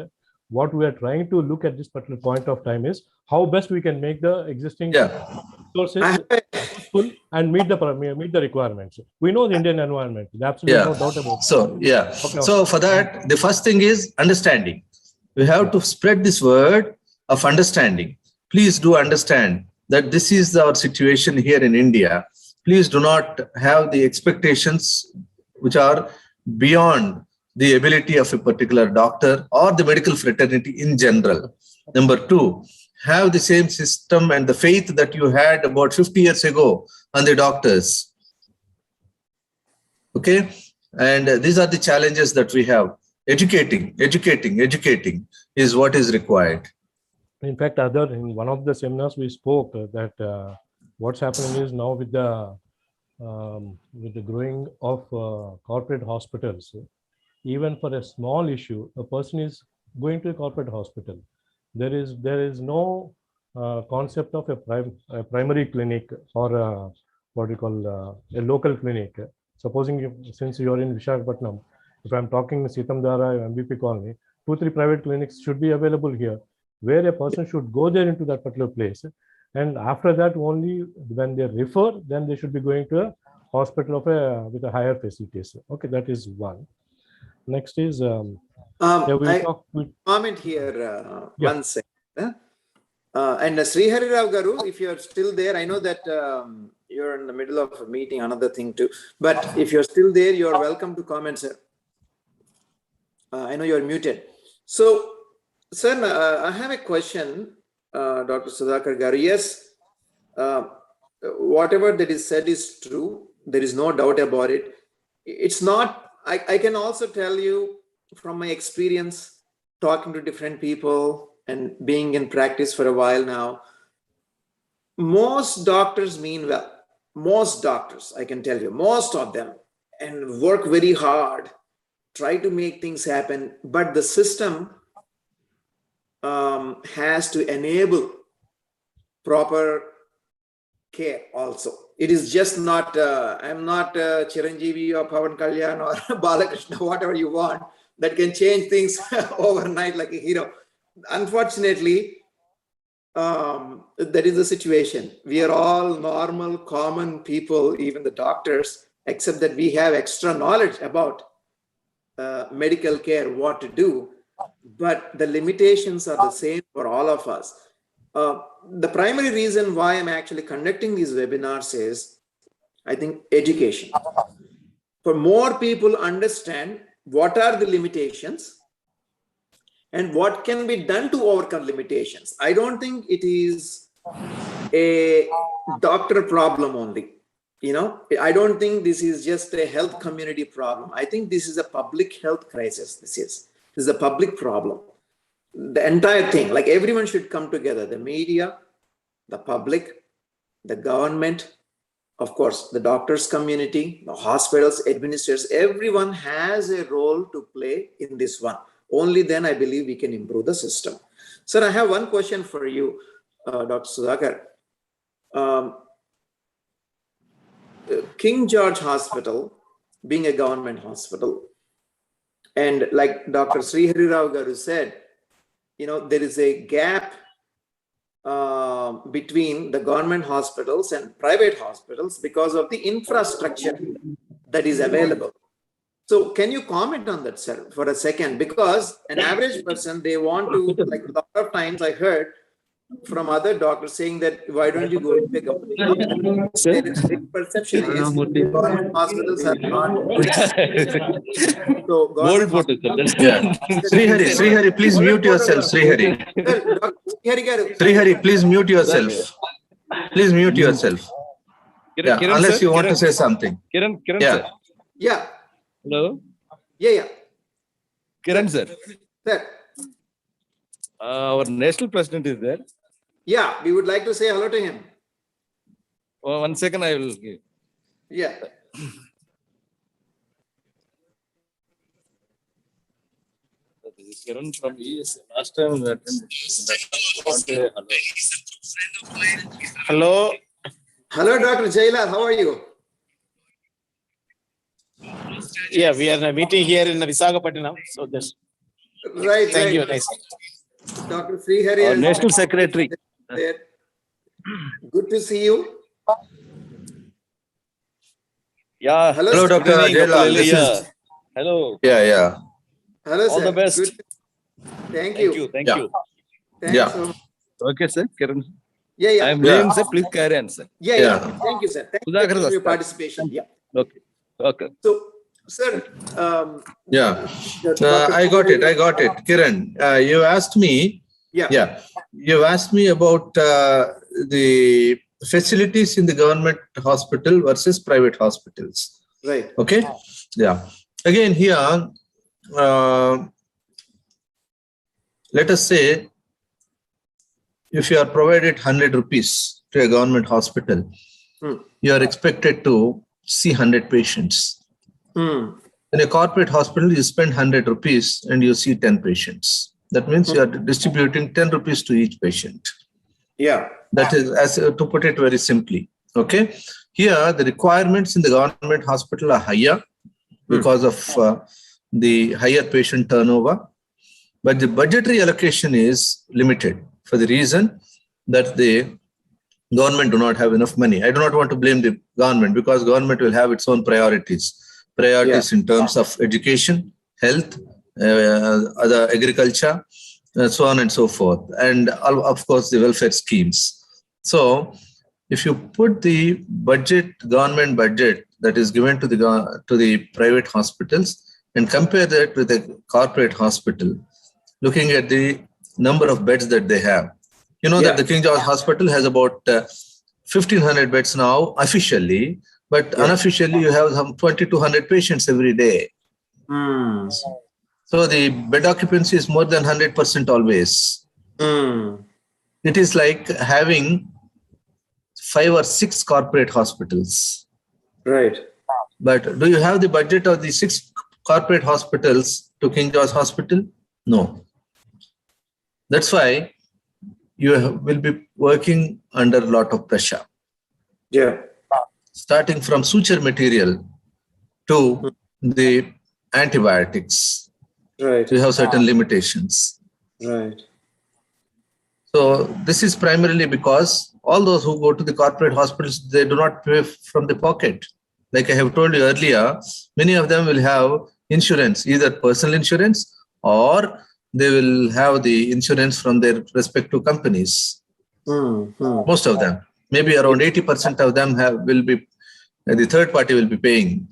[SPEAKER 4] what we are trying to look at this particular point of time is how best we can make the existing resources useful and meet the requirements. We know the Indian environment. There's absolutely no doubt about it.
[SPEAKER 2] So for that, the first thing is understanding. We have to spread this word of understanding. Please do understand that this is our situation here in India. Please do not have the expectations which are beyond the ability of a particular doctor or the medical fraternity in general. Number two, have the same system and the faith that you had about 50 years ago on the doctors. Okay? And these are the challenges that we have. Educating is what is required.
[SPEAKER 4] In fact, in one of the seminars we spoke that what's happening is now with the growing of corporate hospitals, even for a small issue, a person is going to a corporate hospital. There is no concept of a primary clinic or what we call a local clinic. Supposing since you are in Visakhapatnam, if I'm talking in Sitamdara, MVP colony, 2-3 private clinics should be available here, where a person should go there into that particular place. And after that, only when they refer, then they should be going to a hospital with a higher facilities. Okay, that is one. Next is
[SPEAKER 1] comment here one second. And Srihari Rao Garu, if you are still there, I know that You're in the middle of a meeting, another thing too. But if you're still there, you're welcome to comment, sir. I know you're muted. So, sir, I have a question, Dr. Sudhakar Garu. Yes, whatever that is said is true. There is no doubt about it. It's not, I can also tell you from my experience talking to different people and being in practice for a while now, most doctors mean well. Most doctors, I can tell you, most of them, and work very hard, try to make things happen, but the system has to enable proper care also. It is just not, I'm not Chiranjeevi or Pawan Kalyan or Balakrishna, whatever you want, that can change things overnight like a hero. Unfortunately, that is the situation. We are all normal, common people, even the doctors, except that we have extra knowledge about medical care, what to do, but the limitations are the same for all of us. The primary reason why I'm actually conducting these webinars is, I think, education. For more people understand what are the limitations and what can be done to overcome limitations. I don't think it is a doctor problem only. You know, I don't think this is just a health community problem. I think this is a public health crisis. This is a public problem. The entire thing, like everyone should come together, the media, the public, the government, of course, the doctors community, the hospitals, administrators, everyone has a role to play in this one. Only then I believe we can improve the system. Sir, I have one question for you, Dr. Sudhakar. King George Hospital, being a government hospital, and like Dr. Srihari Rao Garu said, you know, there is a gap between the government hospitals and private hospitals because of the infrastructure that is available. So can you comment on that, sir, for a second? Because an average person, they want to, like a lot of times I heard from other doctors saying that, why don't you go into a government hospital? Their perception is government hospitals are not good. So government
[SPEAKER 2] Srihari, please mute yourself, Srihari. Srihari, please mute yourself. Please mute yourself. Yeah, unless you want to say something.
[SPEAKER 3] Kiran,
[SPEAKER 2] Yeah.
[SPEAKER 3] sir.
[SPEAKER 1] Yeah.
[SPEAKER 3] Hello.
[SPEAKER 1] Yeah.
[SPEAKER 3] Kiran, sir.
[SPEAKER 1] Sir.
[SPEAKER 3] Our national president is there.
[SPEAKER 1] Yeah, we would like to say hello to him.
[SPEAKER 3] 1 second, I will give.
[SPEAKER 1] Yeah.
[SPEAKER 3] This is Kiran from ES. Last time we attended. Hello.
[SPEAKER 1] Hello, Dr. Jaila. How are you?
[SPEAKER 5] Yeah, we are meeting here in Visakhapatnam. So just
[SPEAKER 1] Right.
[SPEAKER 5] thank you. Nice.
[SPEAKER 1] Dr. Srihari.
[SPEAKER 3] Our national secretary.
[SPEAKER 1] There. Good to see you.
[SPEAKER 3] Yeah.
[SPEAKER 1] Hello,
[SPEAKER 2] Dr. Jaila.
[SPEAKER 3] Hello.
[SPEAKER 2] Yeah.
[SPEAKER 1] Hello,
[SPEAKER 3] All
[SPEAKER 1] sir.
[SPEAKER 3] the best.
[SPEAKER 1] Good. Thank you.
[SPEAKER 3] Thank
[SPEAKER 2] Yeah.
[SPEAKER 3] you.
[SPEAKER 1] Thanks
[SPEAKER 2] Yeah.
[SPEAKER 1] so much.
[SPEAKER 3] Okay, sir. Kiran.
[SPEAKER 1] Yeah.
[SPEAKER 3] I am
[SPEAKER 2] Yeah.
[SPEAKER 3] leaving, sir. Please carry on, sir.
[SPEAKER 1] Yeah. Thank you, sir. Thank you
[SPEAKER 3] Sudhakar,
[SPEAKER 1] for your
[SPEAKER 3] sir.
[SPEAKER 1] participation. Yeah.
[SPEAKER 3] Okay.
[SPEAKER 1] So, sir.
[SPEAKER 2] Yeah.
[SPEAKER 1] Dr.
[SPEAKER 2] I got it. Kiran, you asked me.
[SPEAKER 1] Yeah.
[SPEAKER 2] You asked me about the facilities in the government hospital versus private hospitals.
[SPEAKER 1] Right.
[SPEAKER 2] Okay. Yeah. Again, here, let us say, if you are provided 100 rupees to a government hospital, you are expected to see 100 patients. In a corporate hospital, you spend 100 rupees and you see 10 patients. That means you are distributing 10 rupees to each patient.
[SPEAKER 1] Yeah.
[SPEAKER 2] That is, as to put it very simply. Okay. Here, the requirements in the government hospital are higher because of the higher patient turnover. But the budgetary allocation is limited for the reason that the government do not have enough money. I do not want to blame the government because government will have its own priorities. Priorities in terms of education, health, other agriculture, so on and so forth. And of course, the welfare schemes. So if you put the budget, government budget that is given to the private hospitals and compare that with a corporate hospital, looking at the number of beds that they have, you know that the King George Hospital has about 1,500 beds now officially, but unofficially you have some 2,200 patients every day. So the bed occupancy is more than 100% always. It is like having 5 or 6 corporate hospitals.
[SPEAKER 1] Right.
[SPEAKER 2] But do you have the budget of the 6 corporate hospitals to King George Hospital? No. That's why you will be working under a lot of pressure.
[SPEAKER 1] Yeah.
[SPEAKER 2] Starting from suture material to the antibiotics.
[SPEAKER 1] Right.
[SPEAKER 2] You have certain limitations.
[SPEAKER 1] Right.
[SPEAKER 2] So this is primarily because all those who go to the corporate hospitals, they do not pay from the pocket. Like I have told you earlier, many of them will have insurance, either personal insurance or they will have the insurance from their respective companies. Most of them, maybe around 80% of them will be, the third party will be paying.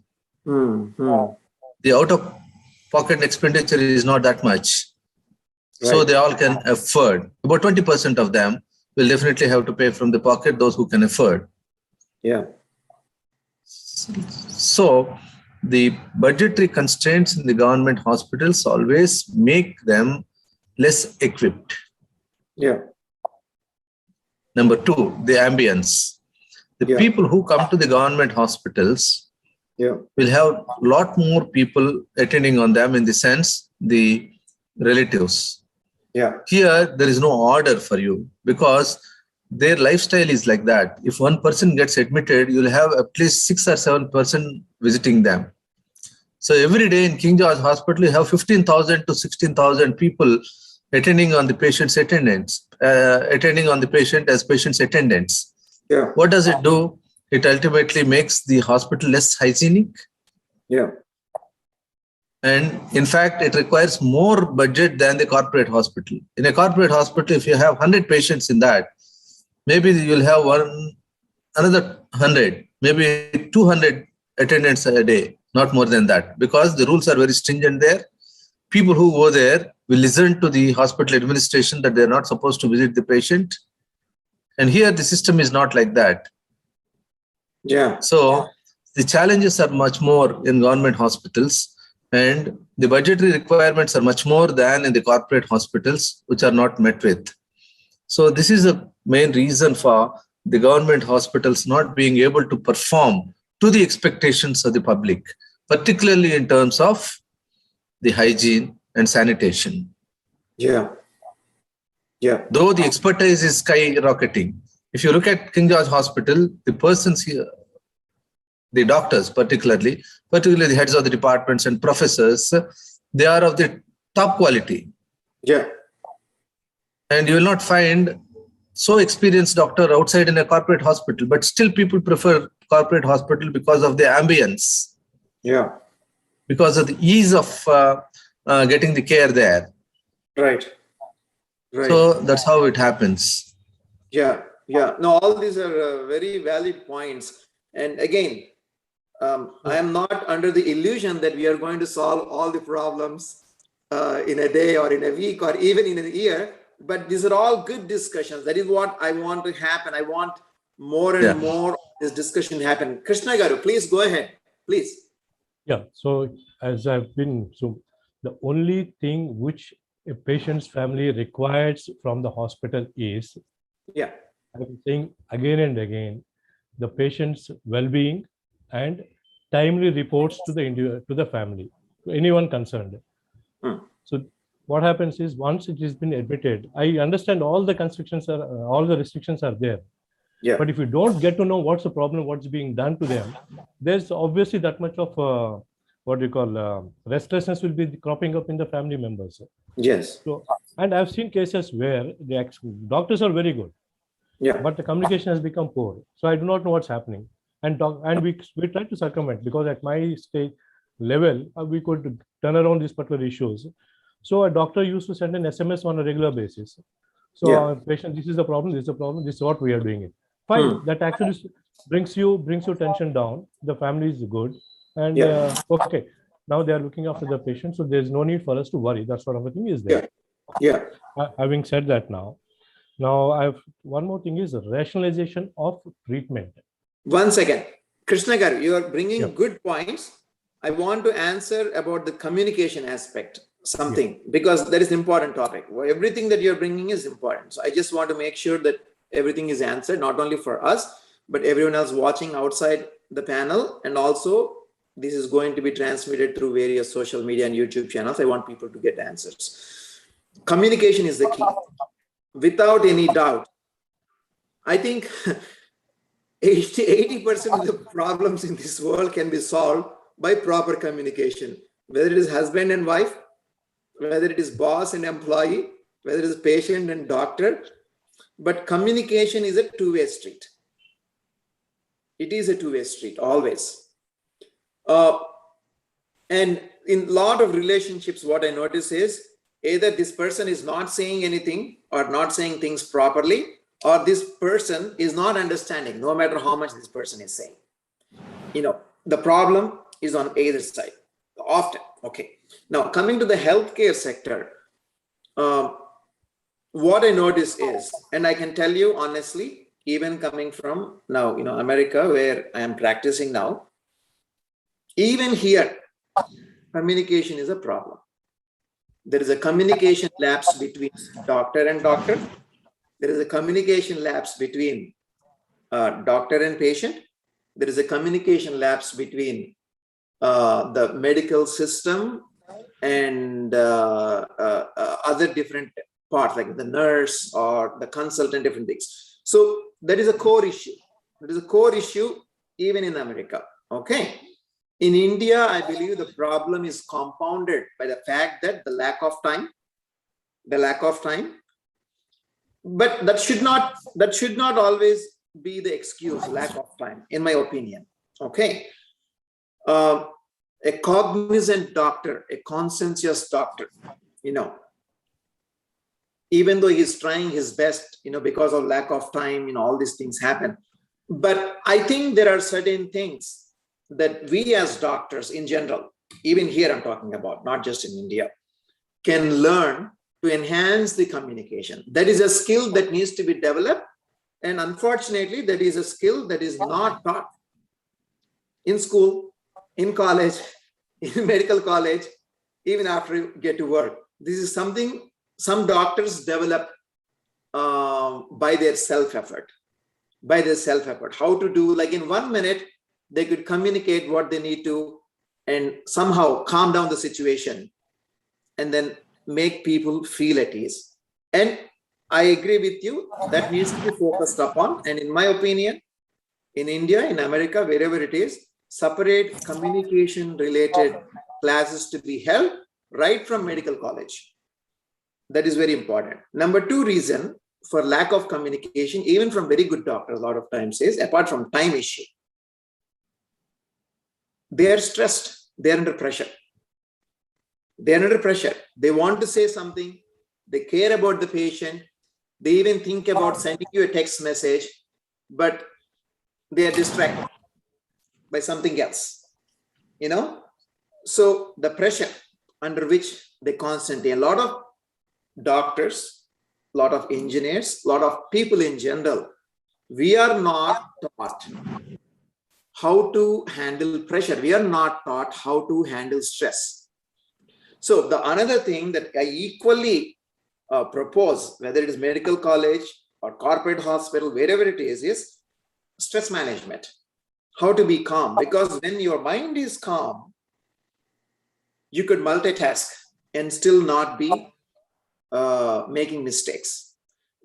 [SPEAKER 2] The out-of-pocket expenditure is not that much. So they all can afford. About 20% of them will definitely have to pay from the pocket, those who can afford.
[SPEAKER 1] Yeah.
[SPEAKER 2] So the budgetary constraints in the government hospitals always make them less equipped.
[SPEAKER 1] Yeah.
[SPEAKER 2] Number 2, the ambience. The people who come to the government hospitals will have a lot more people attending on them, in the sense, the relatives.
[SPEAKER 1] Yeah.
[SPEAKER 2] Here, there is no order for you because their lifestyle is like that. If one person gets admitted, you'll have at least 6 or 7 person visiting them. So every day in King George Hospital, you have 15,000 to 16,000 people attending on the patient's attendance, attending on the patient as patient's attendants.
[SPEAKER 1] Yeah.
[SPEAKER 2] What does it do? It ultimately makes the hospital less hygienic.
[SPEAKER 1] Yeah.
[SPEAKER 2] And in fact, it requires more budget than the corporate hospital. In a corporate hospital, if you have 100 patients in that, maybe you'll have another 100, maybe 200 attendants a day, not more than that, because the rules are very stringent there. People who go there will listen to the hospital administration that they're not supposed to visit the patient. And here the system is not like that.
[SPEAKER 1] Yeah.
[SPEAKER 2] So the challenges are much more in government hospitals, and the budgetary requirements are much more than in the corporate hospitals, which are not met with. So this is the main reason for the government hospitals not being able to perform to the expectations of the public, particularly in terms of the hygiene and sanitation.
[SPEAKER 1] Yeah. Yeah.
[SPEAKER 2] Though the expertise is skyrocketing. If you look at King George Hospital, the persons here, the doctors particularly the heads of the departments and professors, they are of the top quality.
[SPEAKER 1] Yeah.
[SPEAKER 2] And you will not find so experienced doctor outside in a corporate hospital, but still people prefer corporate hospital because of the ambience.
[SPEAKER 1] Yeah.
[SPEAKER 2] Because of the ease of getting the care there.
[SPEAKER 1] Right. Right.
[SPEAKER 2] So that's how it happens.
[SPEAKER 1] Yeah. Yeah. No, all these are very valid points. And again, I am not under the illusion that we are going to solve all the problems in a day or in a week or even in a year. But these are all good discussions. That is what I want to happen. I want more and more of this discussion happen. Krishna Garu, please go ahead. Please.
[SPEAKER 4] Yeah. So as I've been, so the only thing which a patient's family requires from the hospital is, I'm saying again and again, the patient's well-being and timely reports to the family, to anyone concerned. So what happens is, once it has been admitted, I understand all the all the restrictions are there.
[SPEAKER 1] Yeah.
[SPEAKER 4] But if you don't get to know what's the problem, what's being done to them, there's obviously that much of restlessness will be cropping up in the family members.
[SPEAKER 1] Yes.
[SPEAKER 4] So, and I've seen cases where the doctors are very good, but the communication has become poor. So I do not know what's happening. And we try to circumvent, because at my stage level, we could turn around these particular issues. So a doctor used to send an SMS on a regular basis. So our patient, this is the problem, this is the problem, this is what we are doing it. Fine, that actually brings you tension down. The family is good, and
[SPEAKER 1] Yeah.
[SPEAKER 4] okay, now they are looking after the patient, so there's no need for us to worry. That sort of a thing is there.
[SPEAKER 1] Yeah.
[SPEAKER 4] Having said that, now I've one more thing is rationalization of treatment.
[SPEAKER 1] One second. Krishna Garu, you are bringing
[SPEAKER 4] Yeah.
[SPEAKER 1] good points. I want to answer about the communication aspect, something, because that is an important topic. Everything that you're bringing is important. So I just want to make sure that everything is answered, not only for us, but everyone else watching outside the panel. And also, this is going to be transmitted through various social media and YouTube channels. I want people to get answers. Communication is the key. Without any doubt, I think 80% of the problems in this world can be solved by proper communication, whether it is husband and wife, whether it is boss and employee, whether it is patient and doctor. But communication is a two-way street. It is a two-way street, always. And in a lot of relationships, what I notice is either this person is not saying anything or not saying things properly, or this person is not understanding, no matter how much this person is saying. The problem is on either side, often. Okay. Now, coming to the healthcare sector, what I notice is, and I can tell you honestly, even coming from now, America, where I am practicing now, even here, communication is a problem. There is a communication lapse between doctor and doctor. There is a communication lapse between doctor and patient. There is a communication lapse between the medical system and other different parts, like the nurse or the consultant, different things. So that is a core issue. That is a core issue even in America. Okay. In India, I believe the problem is compounded by the fact that the lack of time. But that should not always be the excuse, lack of time, in my opinion. Okay. A cognizant doctor, a conscientious doctor, even though he's trying his best, because of lack of time, all these things happen. But I think there are certain things that we as doctors in general, even here I'm talking about, not just in India, can learn to enhance the communication. That is a skill that needs to be developed. And unfortunately, that is a skill that is not taught in school, in college, in medical college, even after you get to work. This is something some doctors develop by their self-effort. How to do, like in 1 minute, they could communicate what they need to and somehow calm down the situation and then make people feel at ease. And I agree with you, that needs to be focused upon. And in my opinion, in India, in America, wherever it is, separate communication related classes to be held right from medical college. That is very important. Number two reason for lack of communication, even from very good doctors, a lot of times is, apart from time issue, they are stressed, they are under pressure. They want to say something, they care about the patient, they even think about sending you a text message, but they are distracted by something else, So the pressure under which they constantly, a lot of doctors, a lot of engineers, a lot of people in general, we are not taught how to handle pressure. We are not taught how to handle stress. So the another thing that I equally propose, whether it is medical college or corporate hospital, wherever it is stress management. How to be calm, because when your mind is calm, you could multitask and still not be making mistakes.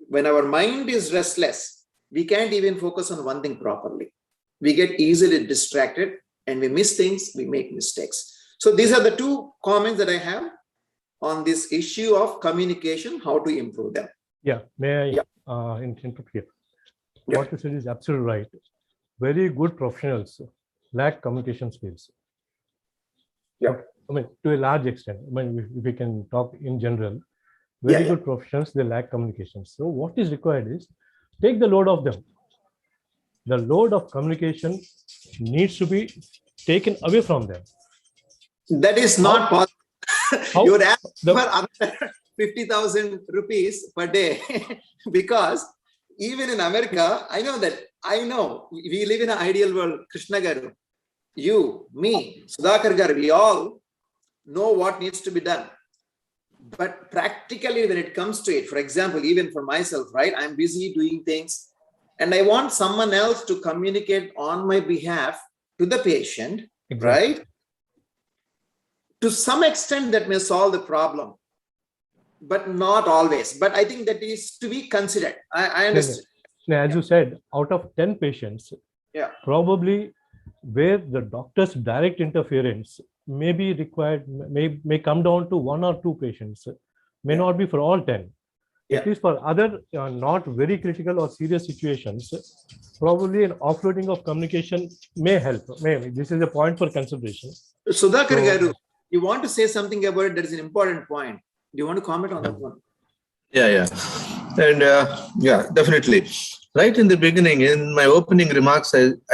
[SPEAKER 1] When our mind is restless, we can't even focus on one thing properly. We get easily distracted and we miss things, we make mistakes. So these are the two comments that I have on this issue of communication, how to improve them.
[SPEAKER 4] Yeah, may I interrupt here? What you said is absolutely right. Very good professionals lack communication skills.
[SPEAKER 1] Yeah.
[SPEAKER 4] I mean, to a large extent, if we can talk in general, very good professionals, they lack communication. So what is required is take the load of them. the load of communication needs to be taken away from them.
[SPEAKER 1] That is not possible.
[SPEAKER 4] How?
[SPEAKER 1] You would ask
[SPEAKER 4] The-
[SPEAKER 1] for another 50,000 rupees per day because even in America, I know we live in an ideal world. Krishna Garu, you, me, Sudhakar Garu, we all know what needs to be done. But practically when it comes to it, for example, even for myself, right, I'm busy doing things and I want someone else to communicate on my behalf to the patient,
[SPEAKER 4] Exactly.
[SPEAKER 1] right? To some extent that may solve the problem, but not always. But I think that is to be considered. I understand.
[SPEAKER 4] Now, as you said, out of 10 patients,
[SPEAKER 1] Yeah.
[SPEAKER 4] probably where the doctor's direct interference may be required, may come down to 1 or 2 patients, may
[SPEAKER 1] Yeah.
[SPEAKER 4] not be for all 10.
[SPEAKER 1] Yeah.
[SPEAKER 4] At least for other not very critical or serious situations, probably an offloading of communication may help. Maybe this is a point for consideration.
[SPEAKER 1] Sudhakar
[SPEAKER 4] So-
[SPEAKER 1] Garu, you want to say something about it? That is an important point. Do you want to comment on that one?
[SPEAKER 2] Yeah. And yeah, definitely. Right in the beginning, in my opening remarks,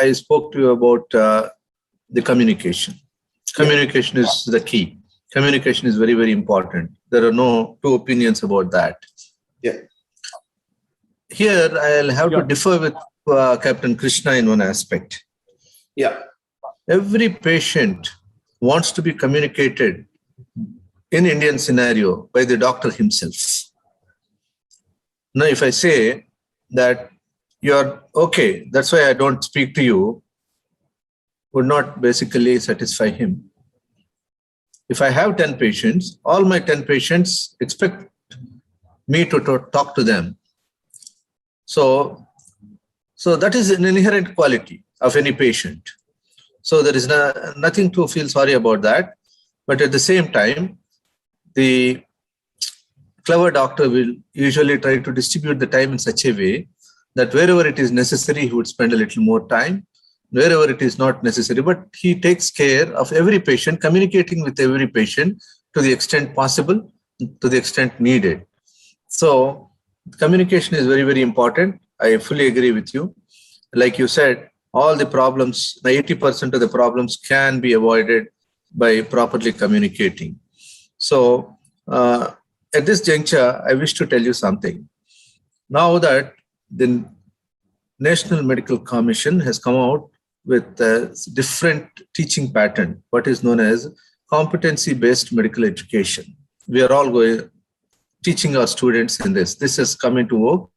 [SPEAKER 2] I spoke to you about the communication. Communication is the key. Communication is very, very important. There are no two opinions about that.
[SPEAKER 1] Yeah.
[SPEAKER 2] Here, I'll have to
[SPEAKER 4] Yeah.
[SPEAKER 2] differ with Captain Krishna in one aspect.
[SPEAKER 1] Yeah.
[SPEAKER 2] Every patient wants to be communicated in Indian scenario by the doctor himself. Now, if I say that you're okay, that's why I don't speak to you, would not basically satisfy him. If I have 10 patients, all my 10 patients expect me to talk to them. So that is an inherent quality of any patient. So there is nothing to feel sorry about that. But at the same time, the clever doctor will usually try to distribute the time in such a way that wherever it is necessary, he would spend a little more time. Wherever it is not necessary, but he takes care of every patient, communicating with every patient to the extent possible, to the extent needed. So communication is very, very important. I fully agree with you. Like you said, all the problems, 80% of the problems can be avoided by properly communicating. So at this juncture, I wish to tell you something. Now that the National Medical Commission has come out with a different teaching pattern, what is known as competency-based medical education. We are all teaching our students in this. This has come into work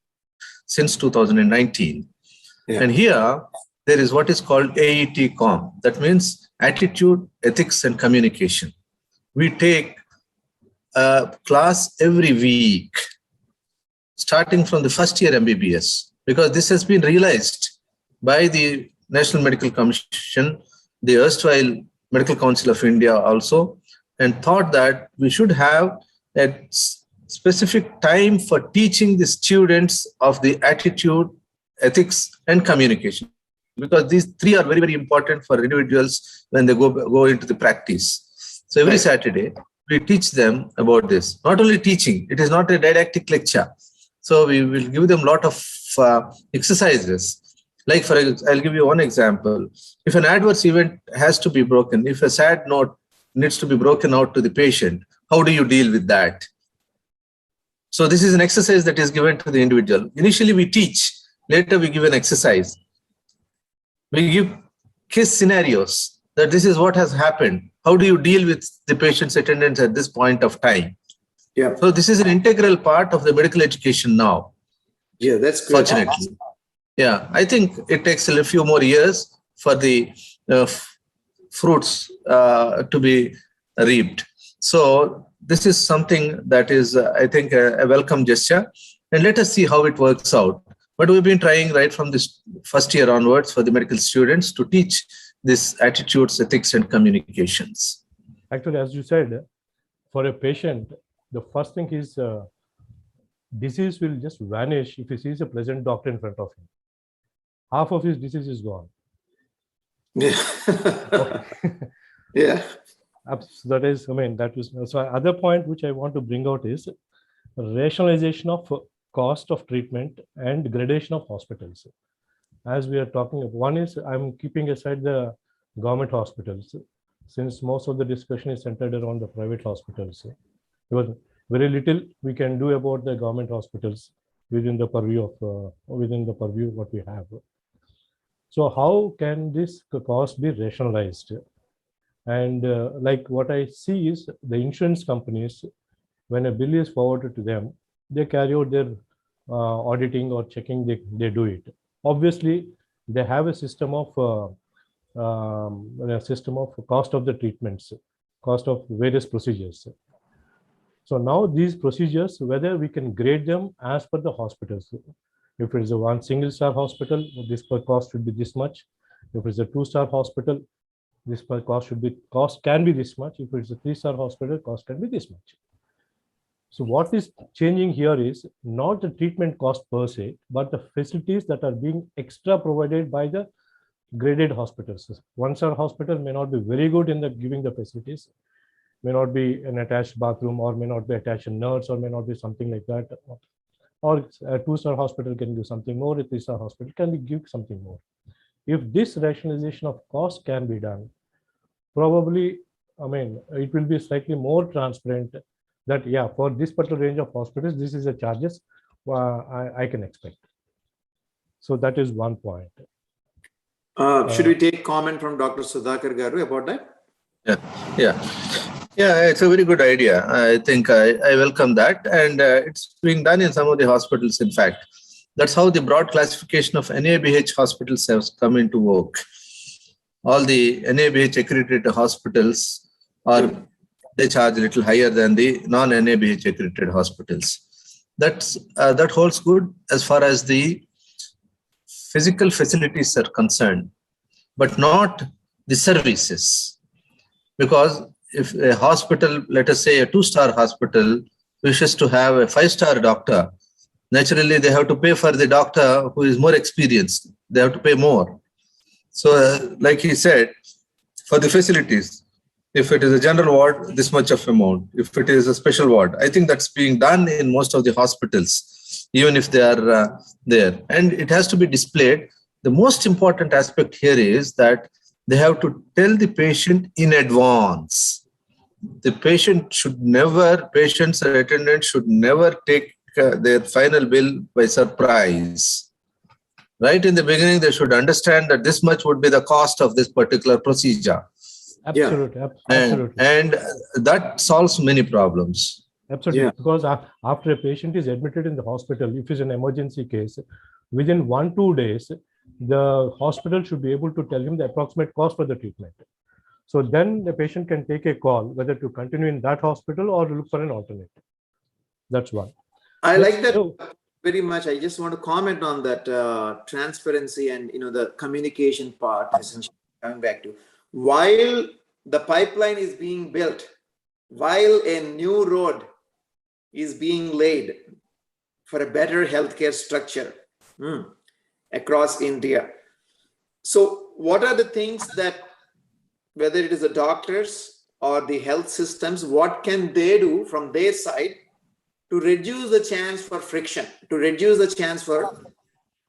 [SPEAKER 2] since 2019.
[SPEAKER 1] Yeah.
[SPEAKER 2] And here, there is what is called AET-COM. That means Attitude, Ethics, and Communication. We take a class every week, starting from the first year MBBS, because this has been realized by the National Medical Commission, the erstwhile Medical Council of India also, and thought that we should have a specific time for teaching the students of the attitude, ethics, and communication, because these three are very, very important for individuals when they go into the practice. So every Saturday, we teach them about this. Not only teaching, it is not a didactic lecture. So we will give them a lot of exercises. Like, I'll give you one example. If an adverse event has to be broken, if a sad note needs to be broken out to the patient, how do you deal with that? So this is an exercise that is given to the individual. Initially, we teach. Later, we give an exercise. We give case scenarios that this is what has happened. How do you deal with the patient's attendance at this point of time?
[SPEAKER 1] Yeah.
[SPEAKER 2] So this is an integral part of the medical education now.
[SPEAKER 1] Yeah, that's good.
[SPEAKER 2] Fortunately. Yeah, I think it takes a few more years for the fruits to be reaped. So this is something that is, I think, a welcome gesture. And let us see how it works out. But we've been trying right from this first year onwards for the medical students to teach this attitudes, ethics, and communications.
[SPEAKER 4] Actually, as you said, for a patient, the first thing is disease will just vanish if he sees a pleasant doctor in front of him. Half of his disease is gone.
[SPEAKER 1] Yeah. Yeah.
[SPEAKER 4] That is, that is. So other point which I want to bring out is rationalization of cost of treatment and gradation of hospitals. as we are talking, one is I'm keeping aside the government hospitals, since most of the discussion is centered around the private hospitals. Because very little we can do about the government hospitals within the purview of what we have. So how can this cost be rationalized? And like what I see is the insurance companies, when a bill is forwarded to them, they carry out their auditing or checking, they do it. Obviously, they have a system of cost of the treatments, cost of various procedures. So now these procedures, whether we can grade them as per the hospitals. If it is a one single-star hospital, this per cost should be this much. If it's a two-star hospital, this per cost can be this much. If it's a three-star hospital, cost can be this much. So what is changing here is not the treatment cost per se, but the facilities that are being extra provided by the graded hospitals. One-star hospital may not be very good in giving the facilities, may not be an attached bathroom, or may not be attached a nurse, or may not be something like that. Or a two-star hospital can give something more, a three-star hospital can give something more. If this rationalization of cost can be done, probably, it will be slightly more transparent that, yeah, for this particular range of hospitals, this is the charges I can expect. So that is one point.
[SPEAKER 1] Should we take comment from Dr. Sudhakar Garu about that?
[SPEAKER 2] Yeah, it's a very good idea. I think I welcome that. And it's being done in some of the hospitals, in fact. That's how the broad classification of NABH hospitals has come into work. All the NABH accredited hospitals they charge a little higher than the non-NABH accredited hospitals. That holds good as far as the physical facilities are concerned, but not the services. Because if a hospital, let us say a two-star hospital, wishes to have a five-star doctor, naturally they have to pay for the doctor who is more experienced. They have to pay more. So like he said, for the facilities, if it is a general ward, this much of amount. If it is a special ward, I think that's being done in most of the hospitals, even if they are there. And it has to be displayed. The most important aspect here is that they have to tell the patient in advance. The patients or attendants should never take their final bill by surprise. Right in the beginning, they should understand that this much would be the cost of this particular procedure.
[SPEAKER 4] Absolutely. Absolutely.
[SPEAKER 2] And that solves many problems.
[SPEAKER 4] Absolutely. Yeah. Because after a patient is admitted in the hospital, if it's an emergency case, within 1-2 days, the hospital should be able to tell him the approximate cost for the treatment. So then the patient can take a call whether to continue in that hospital or look for an alternative. That's one.
[SPEAKER 1] I like that very much. I just want to comment on that transparency and the communication part. Essentially, coming back to while the pipeline is being built, while a new road is being laid for a better healthcare structure across India. So what are the things that, whether it is the doctors or the health systems, what can they do from their side to reduce the chance for friction, to reduce the chance for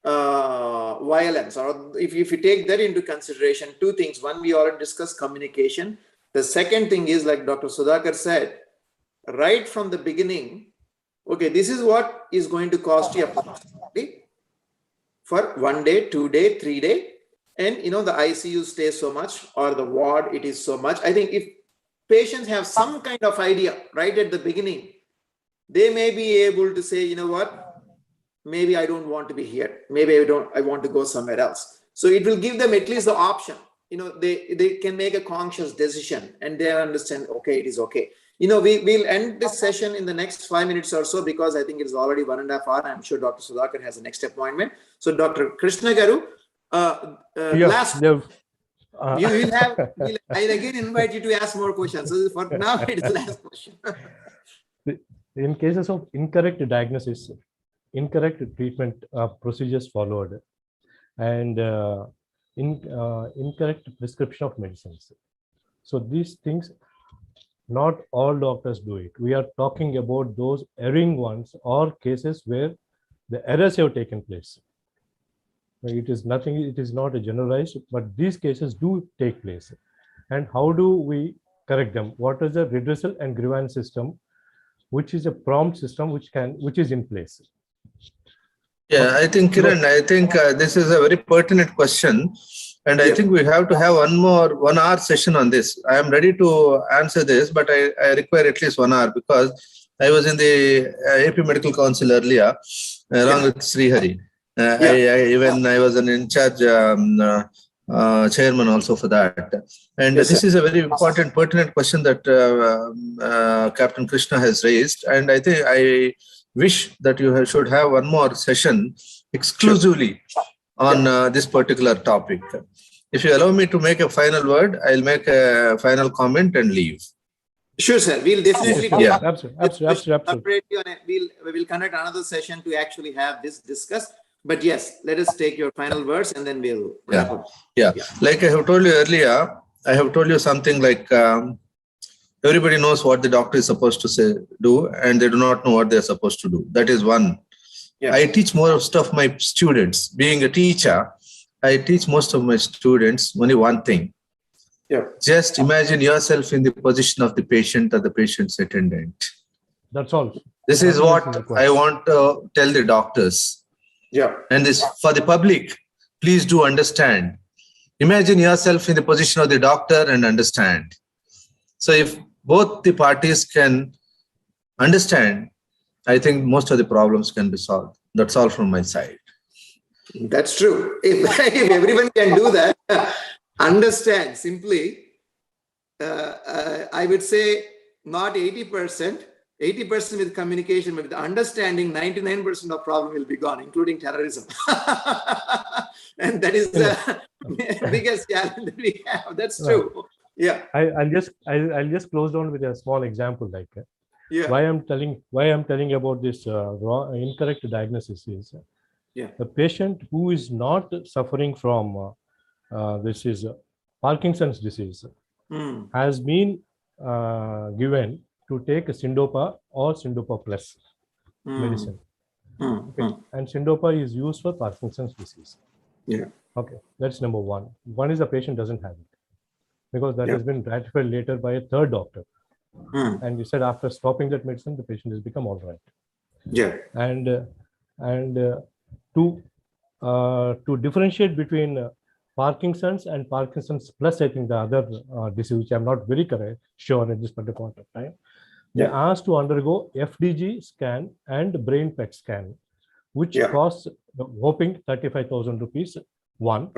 [SPEAKER 1] violence? Or if you take that into consideration, two things. One, we already discussed communication. The second thing is, like Dr. Sudhakar said, right from the beginning, okay, this is what is going to cost you approximately for 1 day, 2 day, 3 day. And the ICU stays so much, or the ward, it is so much. I think if patients have some kind of idea right at the beginning, they may be able to say, you know what, maybe I don't want to be here. Maybe I want to go somewhere else. So it will give them at least the option. They can make a conscious decision and they understand, okay, it is okay. We'll end this session in the next 5 minutes or so, because I think it's already 1.5 hours. I'm sure Dr. Sudhakar has a next appointment. So Dr. Krishna Garu, last, we'll I'll again invite you to ask more questions. So for now, it's the last question.
[SPEAKER 4] In cases of incorrect diagnosis, incorrect treatment procedures followed, and incorrect prescription of medicines. So these things, not all doctors do it. We are talking about those erring ones or cases where the errors have taken place. It is nothing, it is not a generalized, but these cases do take place. And how do we correct them? What is the redressal and grievance system, which is a prompt system which is in place?
[SPEAKER 2] Yeah, I think, Kiran, I think this is a very pertinent question. And I think we have to have 1 hour session on this. I am ready to answer this, but I require at least 1 hour because I was in the AP Medical Council earlier, along with Srihari. I was an in-charge chairman also for that. And this is a very important, pertinent question that Captain Krishna has raised. And I think I wish that you should have 1 more session exclusively on this particular topic. If you allow me to make a final word, I'll make a final comment and leave.
[SPEAKER 1] Sure, sir. We'll definitely
[SPEAKER 4] Absolutely.
[SPEAKER 1] We'll conduct another session to actually have this discussed. But yes, let us take your final words and then we'll wrap up.
[SPEAKER 2] Like I have told you earlier, I have told you something like everybody knows what the doctor is supposed to do, and they do not know what they are supposed to do. That is one. I teach most of my students. Being a teacher, I teach most of my students only one thing. Just imagine yourself in the position of the patient or the patient's attendant.
[SPEAKER 4] That's all.
[SPEAKER 2] This is what I want to tell the doctors. And this for the public, please do understand. Imagine yourself in the position of the doctor and understand. So if both the parties can understand, I think most of the problems can be solved. That's all from my side.
[SPEAKER 1] That's true. If everyone can do that, understand simply, I would say not 80%, 80% with communication, but with understanding, 99% of problem will be gone, including terrorism. And that is the biggest challenge that we have. That's true.
[SPEAKER 4] I'll just close down with a small example. Like why I'm telling about this incorrect diagnosis is the patient who is not suffering from this is Parkinson's disease has been given to take a Syndopa or Syndopa plus medicine. And Syndopa is used for Parkinson's disease. Okay, that's number one. One is the patient doesn't have it because that has been ratified later by a third doctor. And he said after stopping that medicine, the patient has become all right. And to differentiate between Parkinson's and Parkinson's plus, I think the other disease, which I'm not very sure at this particular point of time, they asked to undergo FDG scan and brain PET scan, which costs whopping 35,000 rupees, one.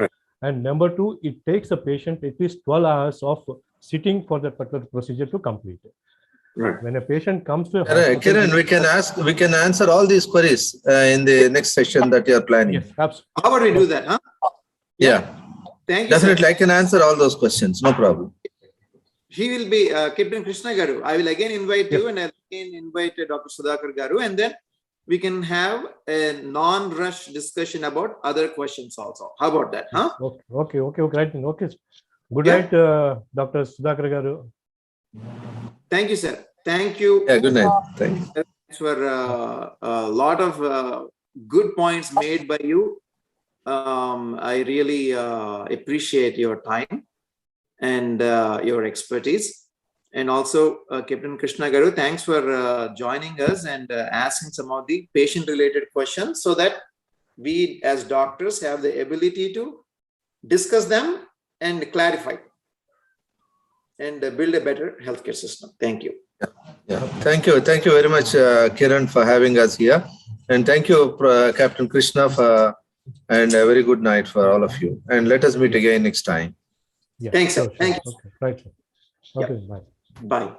[SPEAKER 4] And number two, it takes a patient at least 12 hours of sitting for that particular procedure to complete it. When a patient comes to a hospital,
[SPEAKER 2] Kiran, we can answer all these queries in the next session that you are planning.
[SPEAKER 4] Yes, absolutely.
[SPEAKER 1] How about we do that, huh? Thank you.
[SPEAKER 2] Definitely,
[SPEAKER 1] sir.
[SPEAKER 2] I can answer all those questions. No problem.
[SPEAKER 1] He will be Captain Krishna Garu. I will again invite you, and I'll again invite Dr. Sudhakar Garu, and then we can have a non-rush discussion about other questions also. How about that, huh?
[SPEAKER 4] Okay. Right. Okay. Good night, Dr. Sudhakar Garu.
[SPEAKER 1] Thank you, sir. Thank you.
[SPEAKER 2] Good night. Thank you.
[SPEAKER 1] Thanks for a lot of good points made by you. I really appreciate your time and your expertise. And also, Captain Krishna Garu, thanks for joining us and asking some of the patient-related questions so that we as doctors have the ability to discuss them and clarify and build a better healthcare system. Thank you.
[SPEAKER 2] Thank you very much, Kiran, for having us here. And thank you, Captain Krishna, and a very good night for all of you. And let us meet again next time.
[SPEAKER 1] Thanks, sir. Thank you.
[SPEAKER 4] Okay, right. Okay, bye.
[SPEAKER 1] Bye.